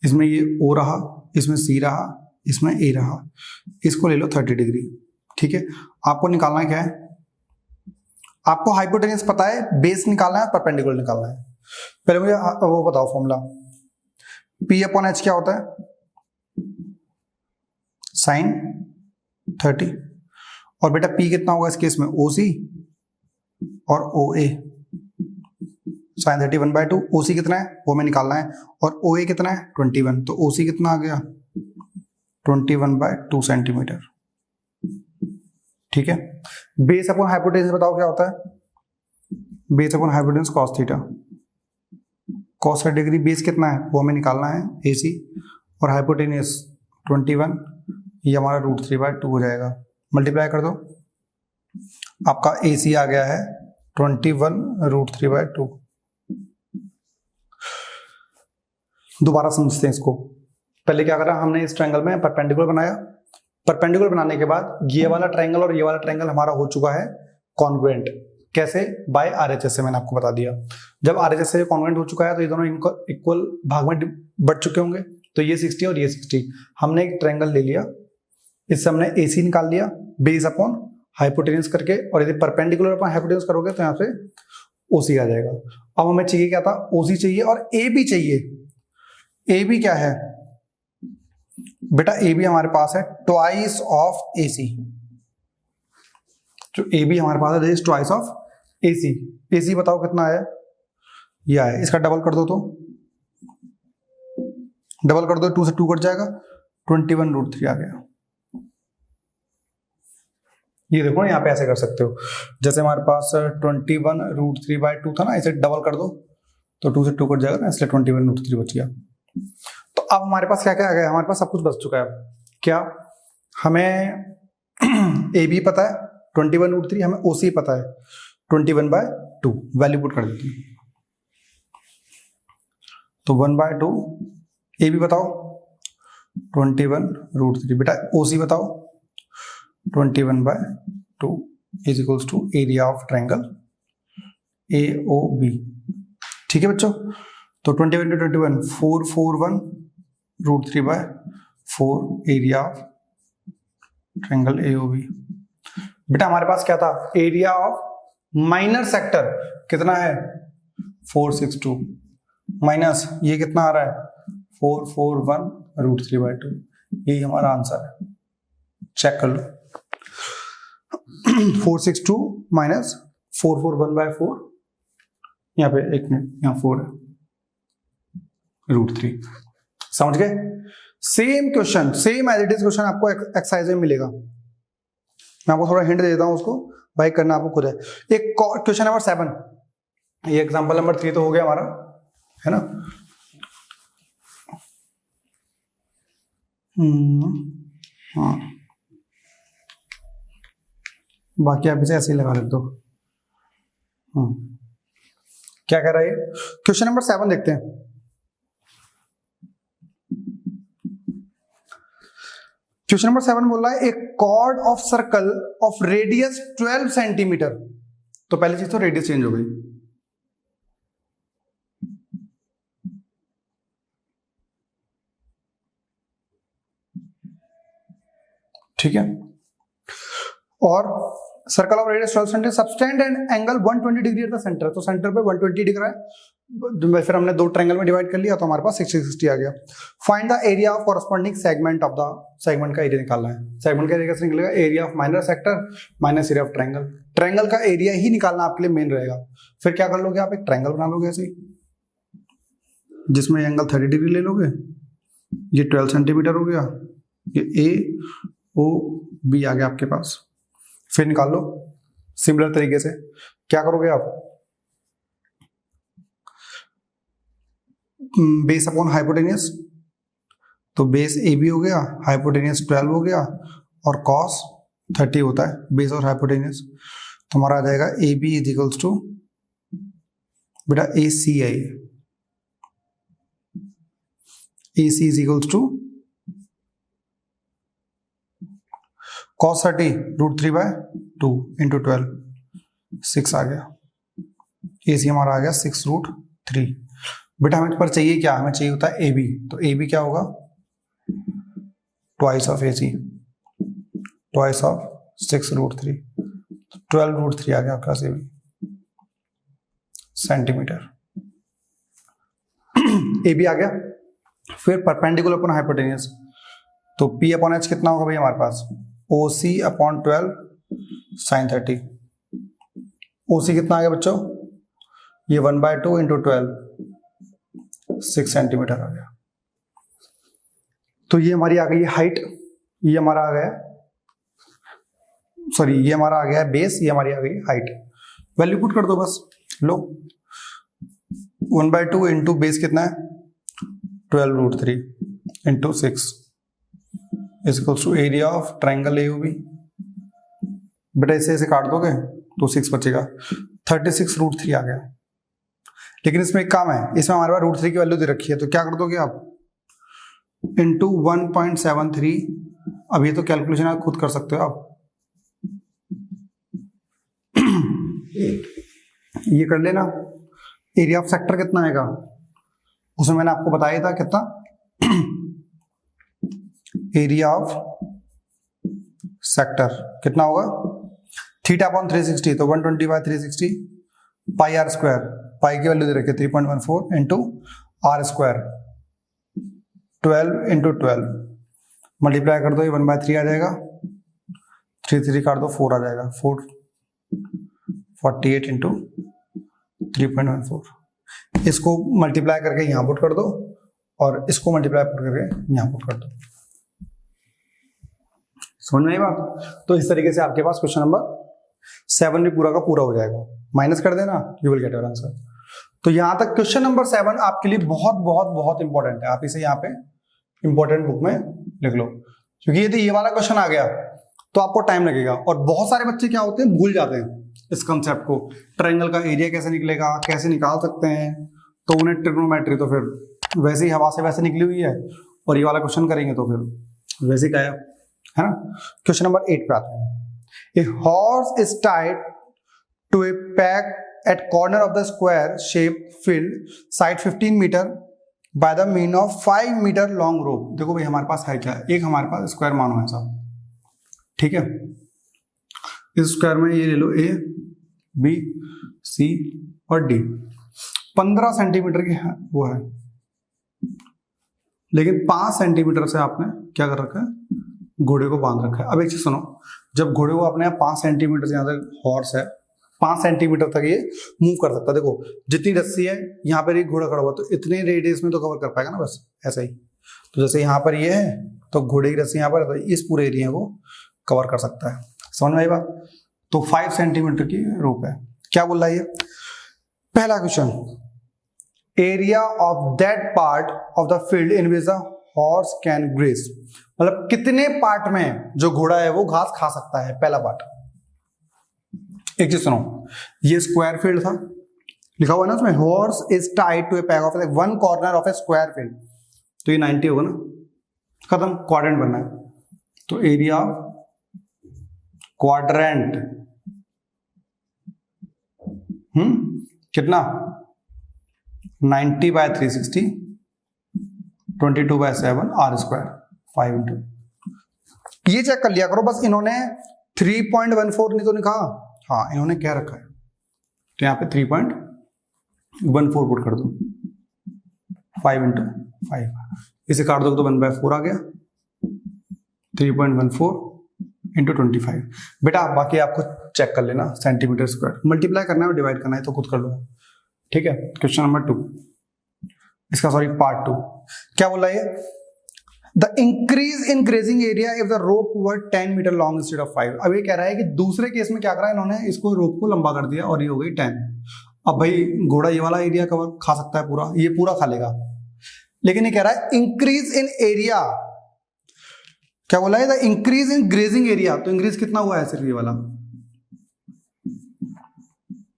इसमें ये O रहा, इसमें C रहा, इसमें A रहा, इसको ले लो 30 डिग्री। ठीक है, आपको निकालना क्या है, आपको हाइपोटेन्यूज पता है, बेस निकालना है, परपेंडिकुलर निकालना है। पहले मुझे वो बताओ फॉर्मूला, P अपॉन H क्या होता है? साइन 30। और बेटा P कितना होगा इस केस में? OC और OA। साइन 30 1/2, OC कितना है वो हमें निकालना है, और OA कितना है 21। तो OC कितना आ गया? 21/2 सेंटीमीटर। ठीक है। बेस अपॉन हाइपोटेन्यूज बताओ क्या होता है? Base upon hypotenuse cos theta. Cos 30 degree, base कितना है वो हमें निकालना है AC, और हाइपोटेन्यूज 21, ये हमारा √3/2 हो जाएगा। मल्टीप्लाई कर दो, आपका AC आ गया है 21 √3/2। दोबारा समझते हैं इसको। पहले क्या करा हमने, इस ट्रायंगल में परपेंडिकुलर बनाया। परपेंडिकुलर बनाने के बाद ये वाला ट्रायंगल और ये वाला ट्रायंगल हमारा हो चुका है कॉन्ग्रुएंट। कैसे? बाय RHS से मैंने आपको बता दिया। जब RHS से कॉन्ग्रुएंट हो चुका है तो ये दोनों इनको इक्वल भाग में बढ़ चुके होंगे। तो ये 60 और ये 60। हमने एक ट्रायंगल ले लिया, इससे हमने AC निकाल लिया बेस अपॉन हाइपोटेन्यूज करके, और यदि परपेंडिकुलर अपॉन हाइपोटेन्यूज करोगे तो यहाँ से OC आ जाएगा। अब हमें चाहिए क्या था? OC चाहिए और AB चाहिए। AB क्या है बेटा? AB हमारे पास है ट्वाइस ऑफ AC। जो AB हमारे पास है ट्वाइस ऑफ AC। AC बताओ कितना है? यह है, इसका डबल कर दो, तो डबल कर दो, 2 से 2 कट जाएगा, 21 √3 आ गया। ये देखो यहाँ पे ऐसे कर सकते हो, जैसे हमारे पास 21 √3/2 था ना, इसे डबल कर दो तो 2 से 2 कट जाएगा ना, इसलिए 21 √3 बच गया। तो अब हमारे पास क्या क्या आ गया? हमारे पास सब कुछ बच चुका है। क्या? हमें AB पता है 21 √3, हमें OC पता है 21/2। वैल्यू पुट कर देती हूँ, तो 1/2। AB बताओ 21 √3। बेटा OC बताओ 21/2 is equals to area of triangle AOB। ठीक है बच्चों, तो 21 × 21 441 √3/4 एरिया ऑफ ट्रायंगल AOB। बेटा हमारे पास क्या था? एरिया ऑफ माइनर सेक्टर कितना है? 462 माइनस ये कितना आ रहा है? 441 √3/2। यही हमारा आंसर है। चेक कर लो, 462 माइनस 441/4, यहाँ पे एक मिनट, यहाँ 4 है, √3। समझ गए? Same question, same as it is question आपको एक्सरसाइज में मिलेगा। मैं आपको थोड़ा हिंट दे देता हूँ, उसको भाई करना आपको खुद है। एक क्वेश्चन नंबर 7, ये एग्जांपल नंबर 3 तो हो गया हमारा, है ना? हाँ, बाकी आप इसे ऐसे ही लगा देते हो। क्या कह रहा है? क्वेश्चन नंबर 7 देखते हैं। क्वेश्चन नंबर 7 बोल रहा है एक chord of circle of radius 12 centimetre. तो पहली चीज तो रेडियस चेंज हो गई। ठीक है, और circle of radius 12 centimetre, subtend and angle 120 degree at the centre. तो सेंटर पे 120 डिग्री है, फिर हमने दो ट्रायंगल में डिवाइड कर लिया तो हमारे पास 60 आ गया। Find the area of corresponding segment of the, segment का एरिया निकालना है। सेगमेंट का एरिया कैसे निकलेगा? Area of minor sector minus area of triangle. Triangle का एरिया ही निकालना आपके लिए मेन रहेगा। फिर क्या कर लोगे आप? एक ट्रायंगल बना लोगे ऐसे, जिसमें एंगल 30 डिग्री ले लोगे, ये 12 सेंटीमीटर हो गया, ये AOB आ गया आपके पास। फिर निकाल लो सिमिलर तरीके से। क्या करोगे आप? बेस अपॉन हाइपोटेनियस, तो बेस AB हो गया, हाइपोटेनियस 12 हो गया, और कॉस 30 होता है बेस और हाइपोटेनियस। तो हमारा आ जाएगा AB इज इक्वल्स टू, बेटा AC है ये, AC is equals to cos 30 √3/2 into 12, 6 आ गया। AC हमारा आ गया 6√3। बेटा हमें पर चाहिए क्या? हमें चाहिए होता है AB। तो AB क्या होगा? Twice of AC, twice of 6√3, 12√3 आ गया आपका AB। सेंटीमीटर। ए बी आ गया। फिर परपेंडिकुलर अपॉन हाइपोटेन्यूज, तो पी अपॉन एच कितना होगा भाई हमारे पास, ओ सी अपॉन 12 साइन 30। ओ सी कितना आ गया बच्चों, ये 1/2 इंटू 12 6 सेंटीमीटर आ गया। तो ये हमारी आ गई हाइट, ये हमारा आ गया, सॉरी ये हमारा आ गया बेस, ये हमारी आ गई हाइट। वैल्यू पुट कर दो बस, लो 1/2 इंटू बेस कितना है 12√3 into 6 equals to area of triangle AOB। बेटा इसे ऐसे काट दोगे तो 6 बचेगा, 36√3 आ गया। लेकिन इसमें एक काम है, इसमें हमारे पास √3 की वैल्यू दे रखी है, तो क्या कर दोगे आप, इंटू 1.73। अब ये तो कैलकुलेशन आप खुद कर सकते हो आप, ये कर लेना। एरिया ऑफ सेक्टर कितना आएगा, उसमें मैंने आपको बताया था कितना, एरिया ऑफ सेक्टर कितना होगा, थीटा अपॉन 360, तो 120/360 पाई आर स्क्वायर, पाई की वैल्यू दे रखी है 3.14 into R square 12 into 12 multiply कर दो, ये 1/3 आ जाएगा, 3 काट दो 4 आ जाएगा, 448 इंटू 3.14। इसको मल्टीप्लाई करके यहाँ पुट कर दो और इसको मल्टीप्लाई पुट करके यहाँ पुट कर दो। समझ में आई बात। तो इस तरीके से आपके पास क्वेश्चन नंबर 7 भी पूरा का पूरा हो जाएगा, माइनस कर देना, you will get your answer. तो यहां तक क्वेश्चन नंबर 7 आपके लिए बहुत बहुत बहुत इंपॉर्टेंट है, आप इसे यहाँ पे इंपॉर्टेंट बुक में लिख लो, क्योंकि यदि ये वाला क्वेश्चन आ गया तो आपको टाइम लगेगा। और बहुत सारे बच्चे क्या होते हैं, भूल जाते हैं इस कंसेप्ट को, ट्रायंगल का एरिया कैसे निकलेगा, कैसे निकाल सकते हैं, तो उन्हें ट्रिग्नोमेट्री तो फिर वैसे ही हवा से वैसे निकली हुई है, और ये वाला क्वेश्चन करेंगे तो फिर वैसे ही गायब है ना। क्वेश्चन नंबर 8 पे आते हैं। A horse is tied to a peg at corner of the square shape field side 15 metre by the mean of 5 metre long rope. देखो भाई हमारे पास है क्या, एक हमारे पास स्क्वायर मानो है सब, ठीक है। इस स्क्वायर में ये ले लो A B C और D, 15 सेंटीमीटर की है वो है, लेकिन 5 सेंटीमीटर से आपने क्या कर रखा है, घोड़े को बांध रखा है। अब एक चीज सुनो, जब घोड़े को अपने 5 सेंटीमीटर से, यहाँ तक हॉर्स है 5 सेंटीमीटर तक ये मूव कर सकता है। देखो जितनी रस्सी है यहाँ पर एक घोड़ा खड़ा हुआ, तो इतने रेडियस में तो कवर कर पाएगा ना, बस ऐसा ही। तो जैसे यहाँ पर ये है तो घोड़े की रस्सी यहाँ पर, तो इस पूरे एरिया को कवर कर सकता है। समझ में आई बात। तो 5 सेंटीमीटर की रोप है। क्या बोल रहा है ये, पहला question, area of that part of the field in which the horse can grace, मतलब कितने पार्ट में जो घोड़ा है वो घास खा सकता है, पहला पार्ट। एक चीज सुनो, ये स्क्वायर फील्ड था, लिखा हुआ है ना उसमें, horse is tied to a peg of one corner of a square field, तो ये 90 होगा ना, खत्म, क्वाड्रेंट बनना है। तो एरिया क्वाड्रेंट कितना, 90/360 22/7 आर स्क्वायर 5 इंटू, ये चेक कर लिया करो बस, इन्होंने 3.14 नहीं तो लिखा, हाँ इन्होंने क्या रखा है, तो यहाँ पे 3.14 पुट कर दो, 5 इंटू 5, इसे काट दो तो 1/4 आ गया, 3.14 इंटू 25। बेटा बाकी आपको चेक कर लेना, सेंटीमीटर स्क्वायर मल्टीप्लाई करना है और डिवाइड करना है तो खुद कर लो, ठीक है। क्वेश्चन नंबर 2 इसका, सॉरी पार्ट 2, क्या बोला ये, the increase in grazing area if the rope were 10 metre long instead of 5। अब ये कह रहा है कि दूसरे केस में क्या करा है इन्होंने, इसको रोप को लंबा कर दिया और ये हो गई 10। अब भाई घोड़ा ये वाला एरिया कवर खा सकता है पूरा, ये पूरा खा लेगा, लेकिन ये कह रहा है इंक्रीज इन एरिया, क्या बोला है, the increase in grazing area, तो इंक्रीज कितना हुआ है सिर्फ ये वाला,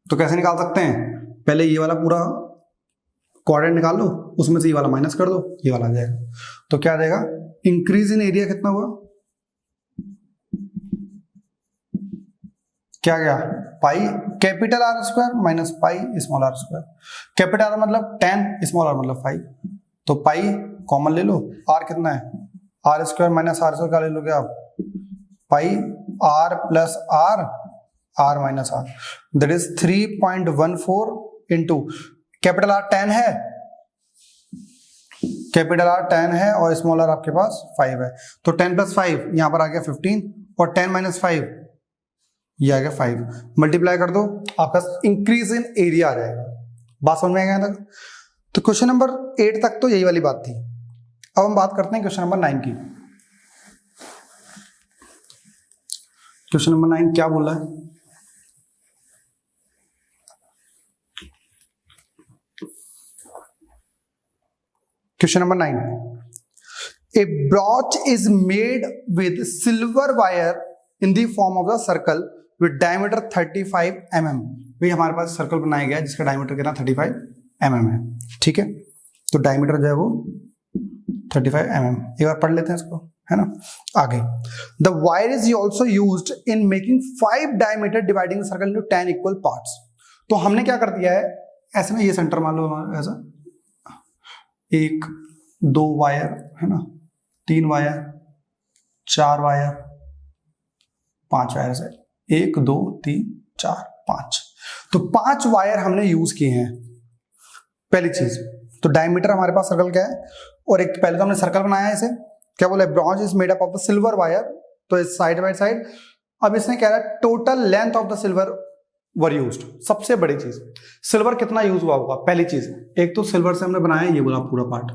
तो कैसे निकाल सकते हैं, पहले ये वाला पूरा क्वाड्रेंट निकाल लो, उसमें से ये वाला माइनस कर दो, ये वाला आ जाएगा, तो क्या आ जाएगा, इंक्रीज इन एरिया कितना हुआ, क्या गया, pi capital R square minus pi small R square, capital R मतलब 10, स्मॉल आर मतलब 5, तो पाई कॉमन ले लो, आर कितना है, R square minus R square का ले लोगे आप, pi R plus R, R minus R, that is 3.14 into capital R 10 है, कैपिटल आर 10 है और स्मॉल आर आपके पास 5 है, तो 10 + 5 यहां पर आ गया 15 और 10 - 5 ये आ गया 5, मल्टीप्लाई कर दो आपका इंक्रीज इन एरिया आ जाएगा। बात समझ में आ गया तक? तो क्वेश्चन नंबर 8 तक तो यही वाली बात थी। अब हम बात करते हैं क्वेश्चन नंबर 9 की। क्वेश्चन नंबर 9 क्या बोला है? Question number 9, A brooch is made with silver wire in the form of the circle with diameter 35 mm। भाई हमारे पास सर्कल बनाया गया जिसका डायमीटर कितना 35 mm है, ठीक है। तो डायमीटर जो है वो 35 mm, एक बार पढ़ लेते हैं इसको, है ना। आगे, the wire is also used in making 5 diameter dividing circle into 10 equal parts. तो हमने क्या कर दिया है, ऐसे में ये सेंटर मान लो ऐसा, 1 2 वायर है ना, 3 वायर, 4 वायर, 5 वायर से 1 2 3 4 5, तो 5 वायर हमने यूज किए हैं। पहली चीज तो डायमीटर हमारे पास सर्कल क्या है, और एक पहले तो हमने सर्कल बनाया है, इसे क्या बोला है, bronze is made up of the silver wire, तो इस साइड बाय साइड। अब इसने कह रहा है total length of the silver were used. सबसे बड़ी चीज सिल्वर कितना यूज हुआ होगा, पहली चीज एक तो सिल्वर से हमने बनाया ये बोला पूरा पार्ट।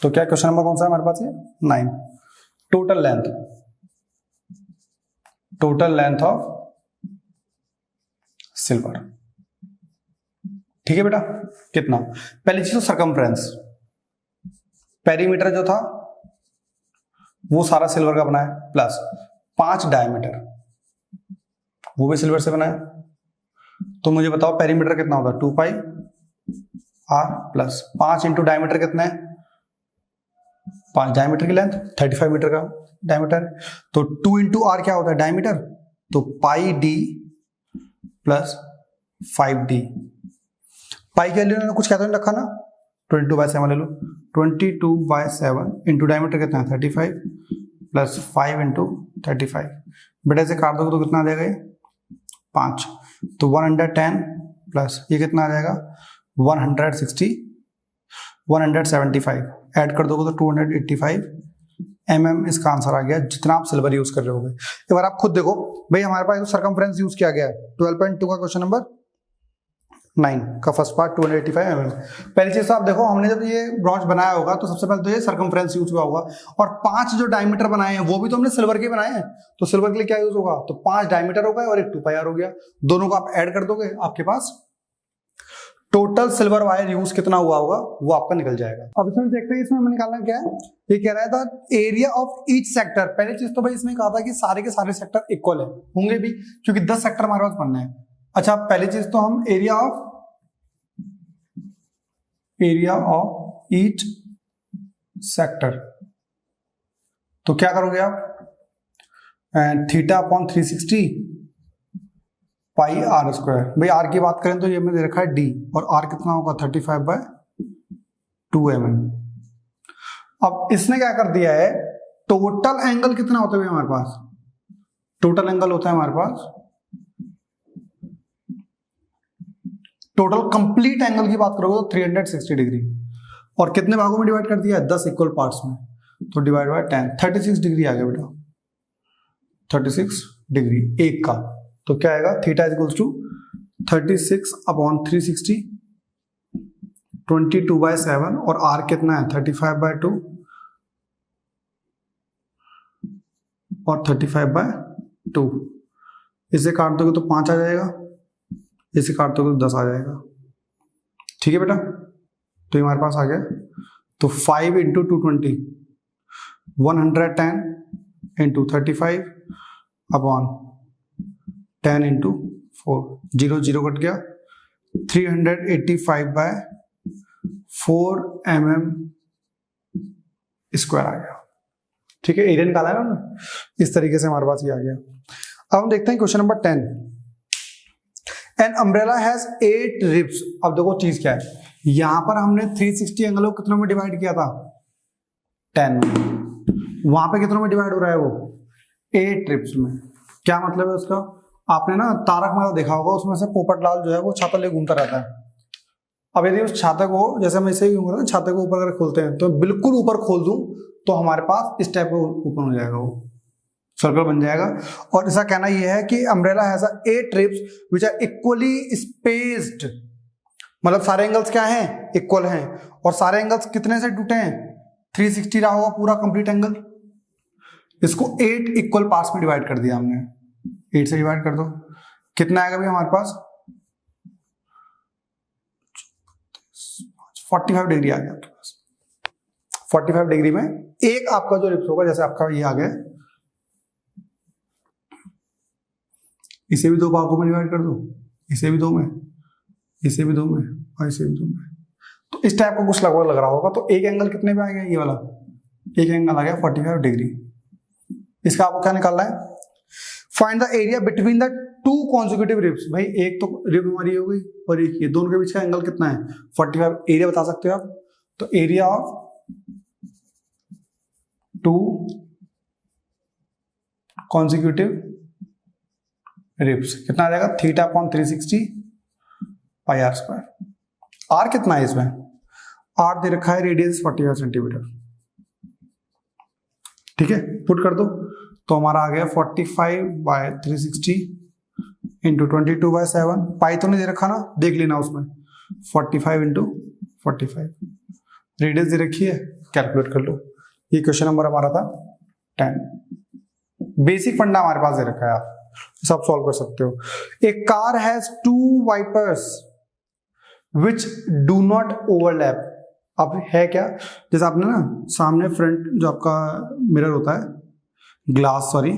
तो क्या क्वेश्चन नंबर कौन सा है हमारे पास, ये 9, टोटल लेंथ ऑफ सिल्वर, ठीक है बेटा। कितना, पहली चीज तो सरकमफ्रेंस, पेरीमीटर जो था वो सारा सिल्वर का बना है, प्लस 5 डायमीटर वो भी सिल्वर से बना है। तो मुझे बताओ पेरीमीटर कितना होगा, 2 पाई r प्लस 5 इंटू डायमीटर कितना है, 5 डायमीटर की लेंथ 35 मीटर का डायमीटर, तो 2 इंटू r क्या होता है डायमीटर, तो पाई d प्लस 5d। पाई के लिए कुछ कहते नहीं रखा ना, 22/7 ले लो, 22/7 इंटू डायमीटर कितना है 35 प्लस 5 इंटू 35, बेटा से काट दोगे तो कितना आ जाएगा, 5, तो 110 प्लस ये कितना आ जाएगा 175, ऐड कर दोगे तो 285 mm इसका आंसर आ गया, जितना आप सिल्वर यूज कर रहे होगे। एक बार आप खुद देखो भाई, हमारे पास सर्कमफ्रेंस यूज किया गया है 12.2 का क्वेश्चन नंबर 9 का फर्स्ट पार्ट 285 mm। पहली चीज तो आप देखो, हमने जब ये ब्रॉन्ज बनाया होगा तो सबसे पहले तो ये सर्कमफ्रेंस यूज हुआ होगा, और 5 जो डायमीटर बनाए हैं वो भी तो हमने सिल्वर के बनाए हैं, तो सिल्वर के लिए क्या यूज होगा, तो 5 डायमीटर हो गए और एक 2 पाई r हो गया, दोनों को आप ऐड कर दोगे, आपके पास टोटल सिल्वर वायर यूज कितना हुआ होगा वो आपका निकल जाएगा। अब इसमें देखते हैं, इसमें हमें निकालना क्या है, ये कह रहा था एरिया ऑफ ईच सेक्टर। पहली चीज तो भाई इसमें कहा था कि सारे के सारे सेक्टर इक्वल है, होंगे भी क्योंकि 10 सेक्टर हमारे पास बनने हैं। अच्छा, पहली चीज तो हम एरिया ऑफ ईच सेक्टर, तो क्या करोगे आप, θ/360 पाई r²। भाई r की बात करें तो ये मैंने रखा है d, और r कितना होगा 35/2 mm। अब इसने क्या कर दिया है, टोटल एंगल कितना होता है हमारे पास, टोटल एंगल होता है हमारे पास, टोटल कंप्लीट एंगल की बात करोगे तो 360 डिग्री, और कितने भागों में डिवाइड कर दिया है, 10 इक्वल पार्ट्स में, तो डिवाइड बाय 10, 36 डिग्री आ गया बेटा, 36 डिग्री एक का। तो क्या आएगा, थीटा इक्वल्स टू 36/360 22/7, और r कितना है 35/2 और 35/2। इसे काट दोगे तो 5 आ जाएगा, इसे काट दोगे तो 10 आ जाएगा, ठीक है बेटा। तो हमारे पास आ गया, तो 5 इंटू 220 110 इंटू 35/10 इंटू 4, 0 0 कट गया, 385/4 mm स्क्वायर आ गया, ठीक है। एरिया निकाला है ना, इस तरीके से हमारे पास ये आ गया। अब हम देखते हैं question number 10, an umbrella has 8 ribs. अब देखो चीज क्या है, यहां पर हमने 360 एंगल को कितनों में डिवाइड किया था, 10 में, वहां पे कितनों में डिवाइड हो रहा है वो 8 रिब्स में। क्या मतलब है उसका, आपने ना तारक मेहता देखा होगा, उसमें से पोपटलाल जो है वो छाता ले घूमता रहता है। अब यदि उस छाता को, जैसे हम इसे यूं ना छाते को ऊपर अगर खोलते हैं तो बिल्कुल ऊपर खोल दूं तो हमारे पास इस टाइप का ऊपर हो जाएगा, वो सर्कल बन जाएगा। और इसका कहना यह है कि umbrella has 8 ribs which are equally spaced, मतलब सारे एंगल्स क्या हैं, इक्वल हैं। और सारे एंगल्स कितने से टूटे हैं, 360 रहा होगा पूरा कंप्लीट एंगल। इसको 8 इक्वल पार्ट्स में डिवाइड कर दिया हमने, 8 से डिवाइड कर दो, कितना आएगा भाई हमारे पास, 45 डिग्री आ गया आपके पास। 45 डिग्री में एक आपका जो रिब्स होगा, जैसे आपका ये आ गया, इसे भी 2 भागों में डिवाइड कर दो, इसे भी 2 में, इसे भी 2 में और इसे भी 2 में। तो इस टाइप का कुछ लगभग लग रहा होगा। तो एक एंगल कितने पे आ गया, ये वाला एक एंगल आ गया 45 डिग्री। इसका आपको क्या निकालना है, find the area between the 2 consecutive ribs. भाई एक तो रिब हमारी हो गई और एक ये, दोनों के बीच का एंगल कितना है 45। एरिया बता सकते हो आप, तो एरिया ऑफ 2 कॉन्जिक्यूटिव रिब्स कितना आ जाएगा, θ/360 पाई आर स्क्वायर। आर कितना है इसमें, आर दे रखा है रेडियस 45 सेंटीमीटर, ठीक है, पुट कर दो तो हमारा आ गया 45/360 इंटू 22/7। पाई तो नहीं दे रखा ना, देख लेना उसमें, 45 इंटू 45 रेडियस दे रखी है, कैलकुलेट कर लो। ये क्वेश्चन नंबर हमारा था 10। बेसिक फंडा हमारे पास दे रखा है, आप सब सॉल्व कर सकते हो। A car has 2 wipers which do not overlap. अब है क्या, जैसे आपने ना सामने फ्रंट जो आपका मिरर होता है, ग्लास सॉरी,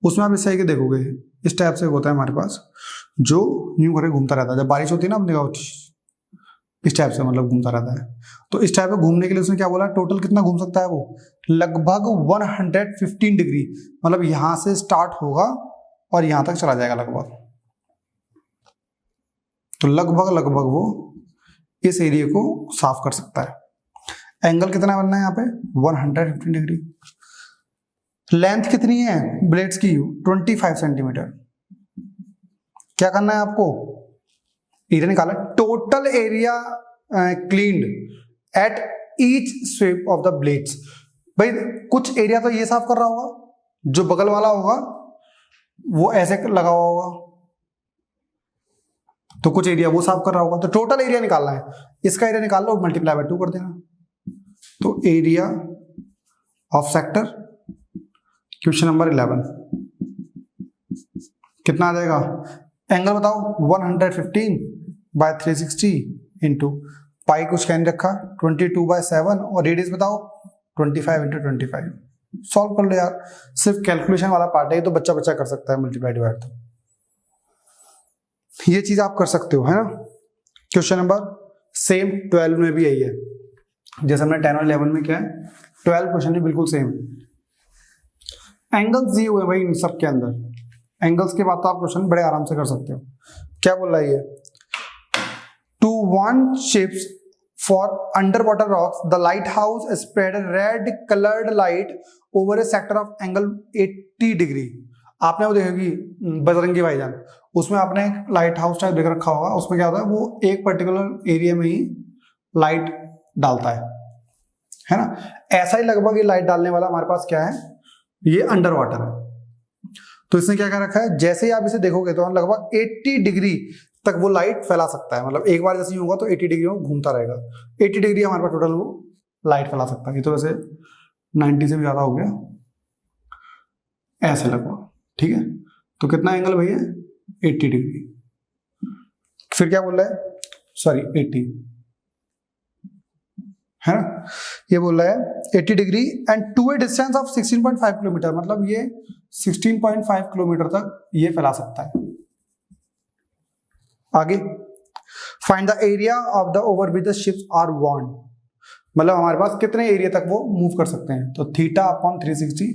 उसमें आप इस तरह के देखोगे, इस टाइप से होता है हमारे पास, जो यूं करके घूमता रहता है। जब बारिश होती है ना, अपने गाँव इस टाइप से मतलब घूमता रहता है। तो इस टाइप में घूमने के लिए उसने क्या बोला, टोटल कितना घूम सकता है वो, लगभग 115 डिग्री, मतलब यहां से स्टार्ट होगा और यहां तक चला जाएगा लगभग। तो लगभग वो इस एरिया को साफ कर सकता है। एंगल कितना बनना है यहाँ पे, 115 डिग्री। लेंथ कितनी है ब्लेड्स की, 25 सेंटीमीटर। क्या करना है आपको, एरिया निकाला, total area cleaned at each sweep of the blades. भाई कुछ एरिया तो ये साफ कर रहा होगा, जो बगल वाला होगा वो ऐसे लगा हुआ होगा, तो कुछ एरिया वो साफ कर रहा होगा। तो टोटल एरिया निकालना है, इसका एरिया निकाल लो, मल्टीप्लाई बाय 2 कर देना। तो area of sector question number 11 कितना आ जाएगा, एंगल बताओ, 115/360 इंटू पाई कुछ कह नहीं रखा 22/7 और रेडियस बताओ 25 इंटू 25। सॉल्व कर लो यार, सिर्फ कैलकुलेशन वाला पार्ट है, तो बच्चा कर सकता है मल्टीप्लाई डिवाइड। तो ये चीज आप कर सकते हो, है ना। क्वेश्चन नंबर सेम 12 में भी यही है, जैसे हमने 10 और 11 में क्या है, 12 क्वेश्चन भी बिल्कुल सेम है। एंगल्स दिए हुए भाई इन सब के अंदर, एंगल्स के बाद तो आप क्वेश्चन बड़े आराम से कर सकते हो। क्या बोल रहा है ये, to warn ships for underwater rocks the lighthouse spread red coloured light over a sector of angle 80 degree. आपने वो देखोगी बजरंगी भाईजान, उसमें आपने एक लाइट हाउस टाइप देख रखा होगा, उसमें क्या होता है, वो एक पर्टिकुलर एरिया में ही लाइट डालता है ना। ऐसा ही लगभग ये लाइट डालने वाला हमारे पास क्या है, ये अंडर वाटर है। तो इसने क्या कर रखा है, जैसे ही आप इसे देखोगे तो लगभग 80 डिग्री तक वो लाइट फैला सकता है, मतलब एक बार जैसे ही होगा तो 80 डिग्री में घूमता रहेगा। 80 डिग्री हमारे पास टोटल वो लाइट फैला सकता है। ये तो वैसे 90 से भी ज्यादा हो गया, ऐसे लगभग, ठीक है। तो कितना एंगल भैया, 80 डिग्री। फिर क्या बोल रहा है, सॉरी 80 है ना, ये बोल रहा है 80 degree and to a distance of 16.5 kilometre, मतलब ये 16.5 किलोमीटर तक ये फैला सकता है। आगे, find the area of the over which the ships are warn, मतलब हमारे पास कितने एरिया तक वो मूव कर सकते हैं। तो θ/360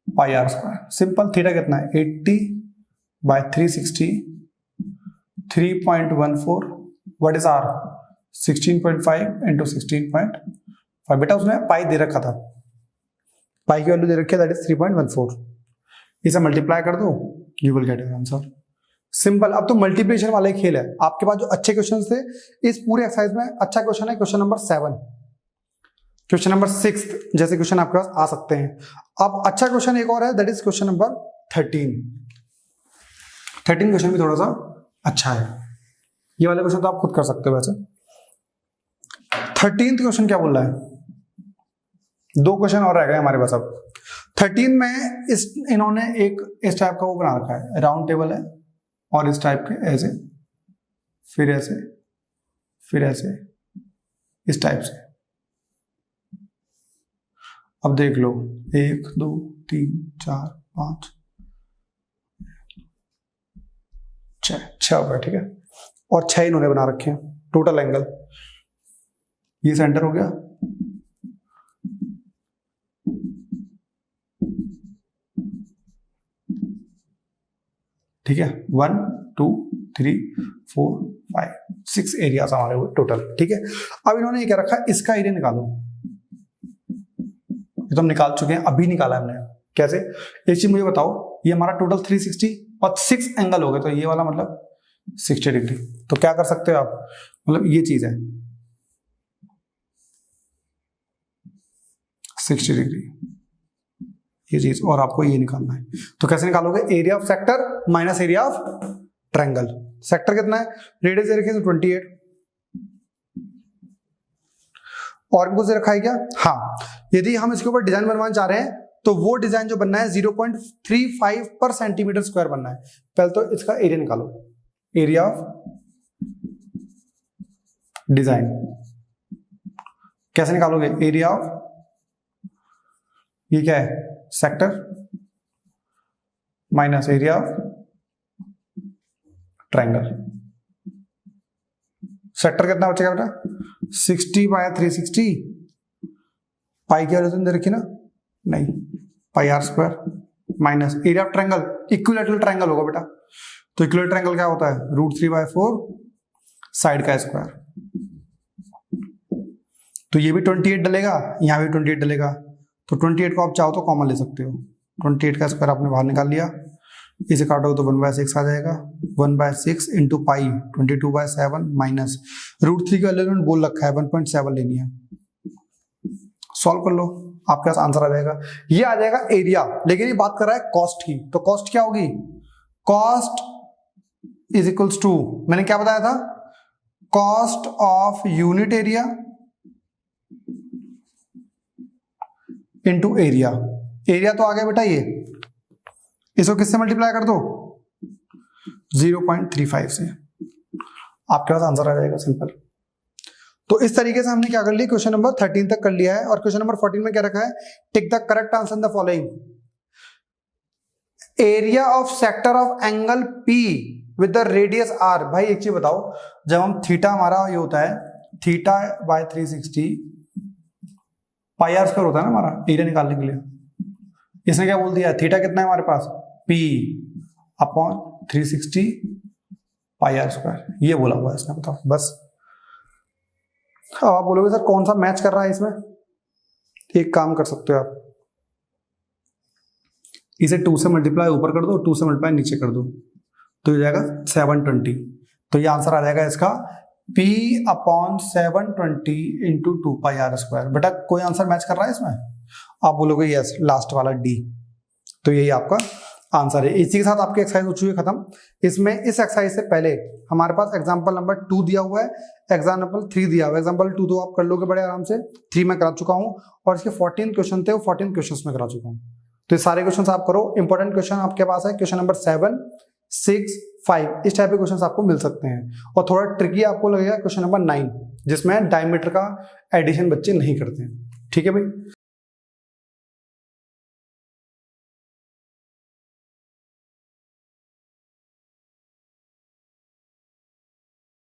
पाई आर स्क्वायर, सिंपल। थीटा कितना है, 80/360 3.14, व्हाट इज आर, 16.5 इंटू 16.5। बेटा उसने पाई दे रखा था, पाई की वैल्यू दे रखी है, दैट इज 3.14। इसे मल्टीप्लाई कर दो you will get your answer. Simple. अब तो मल्टीप्लिकेशन वाला ही खेल है। आपके पास जो अच्छे क्वेश्चन थे इस पूरे एक्सरसाइज में, अच्छा क्वेश्चन है क्वेश्चन नंबर 7, क्वेश्चन नंबर 6 जैसे क्वेश्चन आपके पास आ सकते हैं। अब अच्छा क्वेश्चन एक और है, that is question number 13। 13 question भी थोड़ा सा अच्छा है। ये वाले क्वेश्चन तो आप खुद कर सकते हो वैसे। 13th क्वेश्चन क्या बोल रहा है? 2 क्वेश्चन और रह गए हमारे पास। अब 13 में इन्होंने एक इस टाइप का वो बना रखा है, राउंड टेबल है और इस टाइप के ऐसे, फिर ऐसे, फिर ऐसे, इस टाइप से। अब देख लो 1 2 3 4 5 6 हो गया, ठीक है। और 6 इन्होंने बना रखे हैं टोटल एंगल। ये सेंटर हो गया, ठीक है। 1 2 3 4 5 6 एरियाज हमारे हुए टोटल, ठीक है। अब इन्होंने ये क्या रखा, इसका एरिया निकालो। ये तो हम निकाल चुके हैं, अभी निकाला हमने। कैसे? एक चीज मुझे बताओ, ये हमारा टोटल 360 और 6 एंगल हो गए, तो ये वाला मतलब 60 डिग्री। तो क्या कर सकते हो आप, मतलब ये चीज है 60 डिग्री, ये चीज, और आपको ये निकालना है। तो कैसे निकालोगे? Area of sector minus area of triangle. Sector कितना है? रेडियस दे रखी है 28। और भी कुछ दे रखा है क्या? हाँ, यदि हम इसके ऊपर डिजाइन बनवाना चाह रहे हैं तो वो डिजाइन जो बनना है 0.35 पर सेंटीमीटर स्क्वायर बनना है। पहले तो इसका एरिया निकालो, एरिया ऑफ डिजाइन। कैसे निकालोगे? एरिया ऑफ, ये क्या है, sector minus area of triangle. Sector कितना बचेगा बेटा? 60/360। पाई की वैल्यू दे रखी ना? नहीं, pi are square minus area of triangle. Equilateral triangle होगा बेटा, तो इक्विलैटरल ट्रायंगल क्या होता है? √3/4 साइड का स्क्वायर। तो ये भी 28 डलेगा, यहां भी 28 डलेगा। तो 28 को आप चाहो तो कॉमन ले सकते हो। 28 का स्क्वायर आपने बाहर निकाल लिया, इसे काटोगे तो 1/6 आ जाएगा। 1/6 इंटू पाई 22/7 माइनस √3 का वैल्यू बोल रखा है 1.7 लेनी है। सॉल्व कर लो, आपके पास आंसर आ जाएगा। ये आ जाएगा एरिया, लेकिन ये बात कर रहा है कॉस्ट की। तो कॉस्ट क्या होगी? कॉस्ट इज इक्वल्स टू, मैंने क्या बताया था, cost of unit area into area. Area तो आ गया बेटा ये, इसको किससे मल्टीप्लाई कर दो? 0.35 से, आपके पास आंसर आ जाएगा, सिंपल। तो इस तरीके से हमने क्या कर लिया, क्वेश्चन नंबर 13 तक कर लिया है। और क्वेश्चन नंबर 14 में क्या रखा है? Tick the correct answer in the following. Area of sector of angle P with the radius R। भाई एक चीज बताओ, जब हम थीटा, हमारा ये होता है θ/360 पाई आर स्क्वायर होता है ना हमारा एरिया निकालने के लिए। इसने क्या बोल दिया? थीटा कितना है हमारे पास? P/360 पाई आर स्क्वायर, ये बोला हुआ है इसने। बताओ बस। अब आप बोलोगे सर कौन सा मैच कर रहा है इसमें? एक काम कर सकते हो आप, इसे 2 से मल्टीप्लाई ऊपर कर दो, 2 से मल्टीप्लाई नीचे कर दो, तो ये जाएगा 720। तो ये आंसर आ जाएगा इसका P/720 into 2 pi are square. बेटा कोई आंसर मैच कर रहा है इसमें? आप बोलोगे यस, लास्ट वाला D। तो यही आपका आंसर है। इसी के साथ आपकी एक्सरसाइज हो चुकी है खत्म। इसमें इस एक्सरसाइज से पहले हमारे पास एग्जांपल नंबर 2 दिया हुआ है, एग्जांपल 3 दिया हुआ है। एग्जांपल 2 तो आप कर लोगे बड़े आराम से, 3 में करा चुका हूं, और इसके 14 क्वेश्चन थे, वो 14 क्वेश्चन में करा चुका हूं। तो ये सारे क्वेश्चन आप करो। इंपॉर्टेंट क्वेश्चन आपके पास है क्वेश्चन नंबर 7, 6, 5, इस टाइप के क्वेश्चन आपको मिल सकते हैं। और थोड़ा ट्रिकी आपको लगेगा क्वेश्चन नंबर 9, जिसमें डायमीटर का एडिशन बच्चे नहीं करते हैं। ठीक है भाई।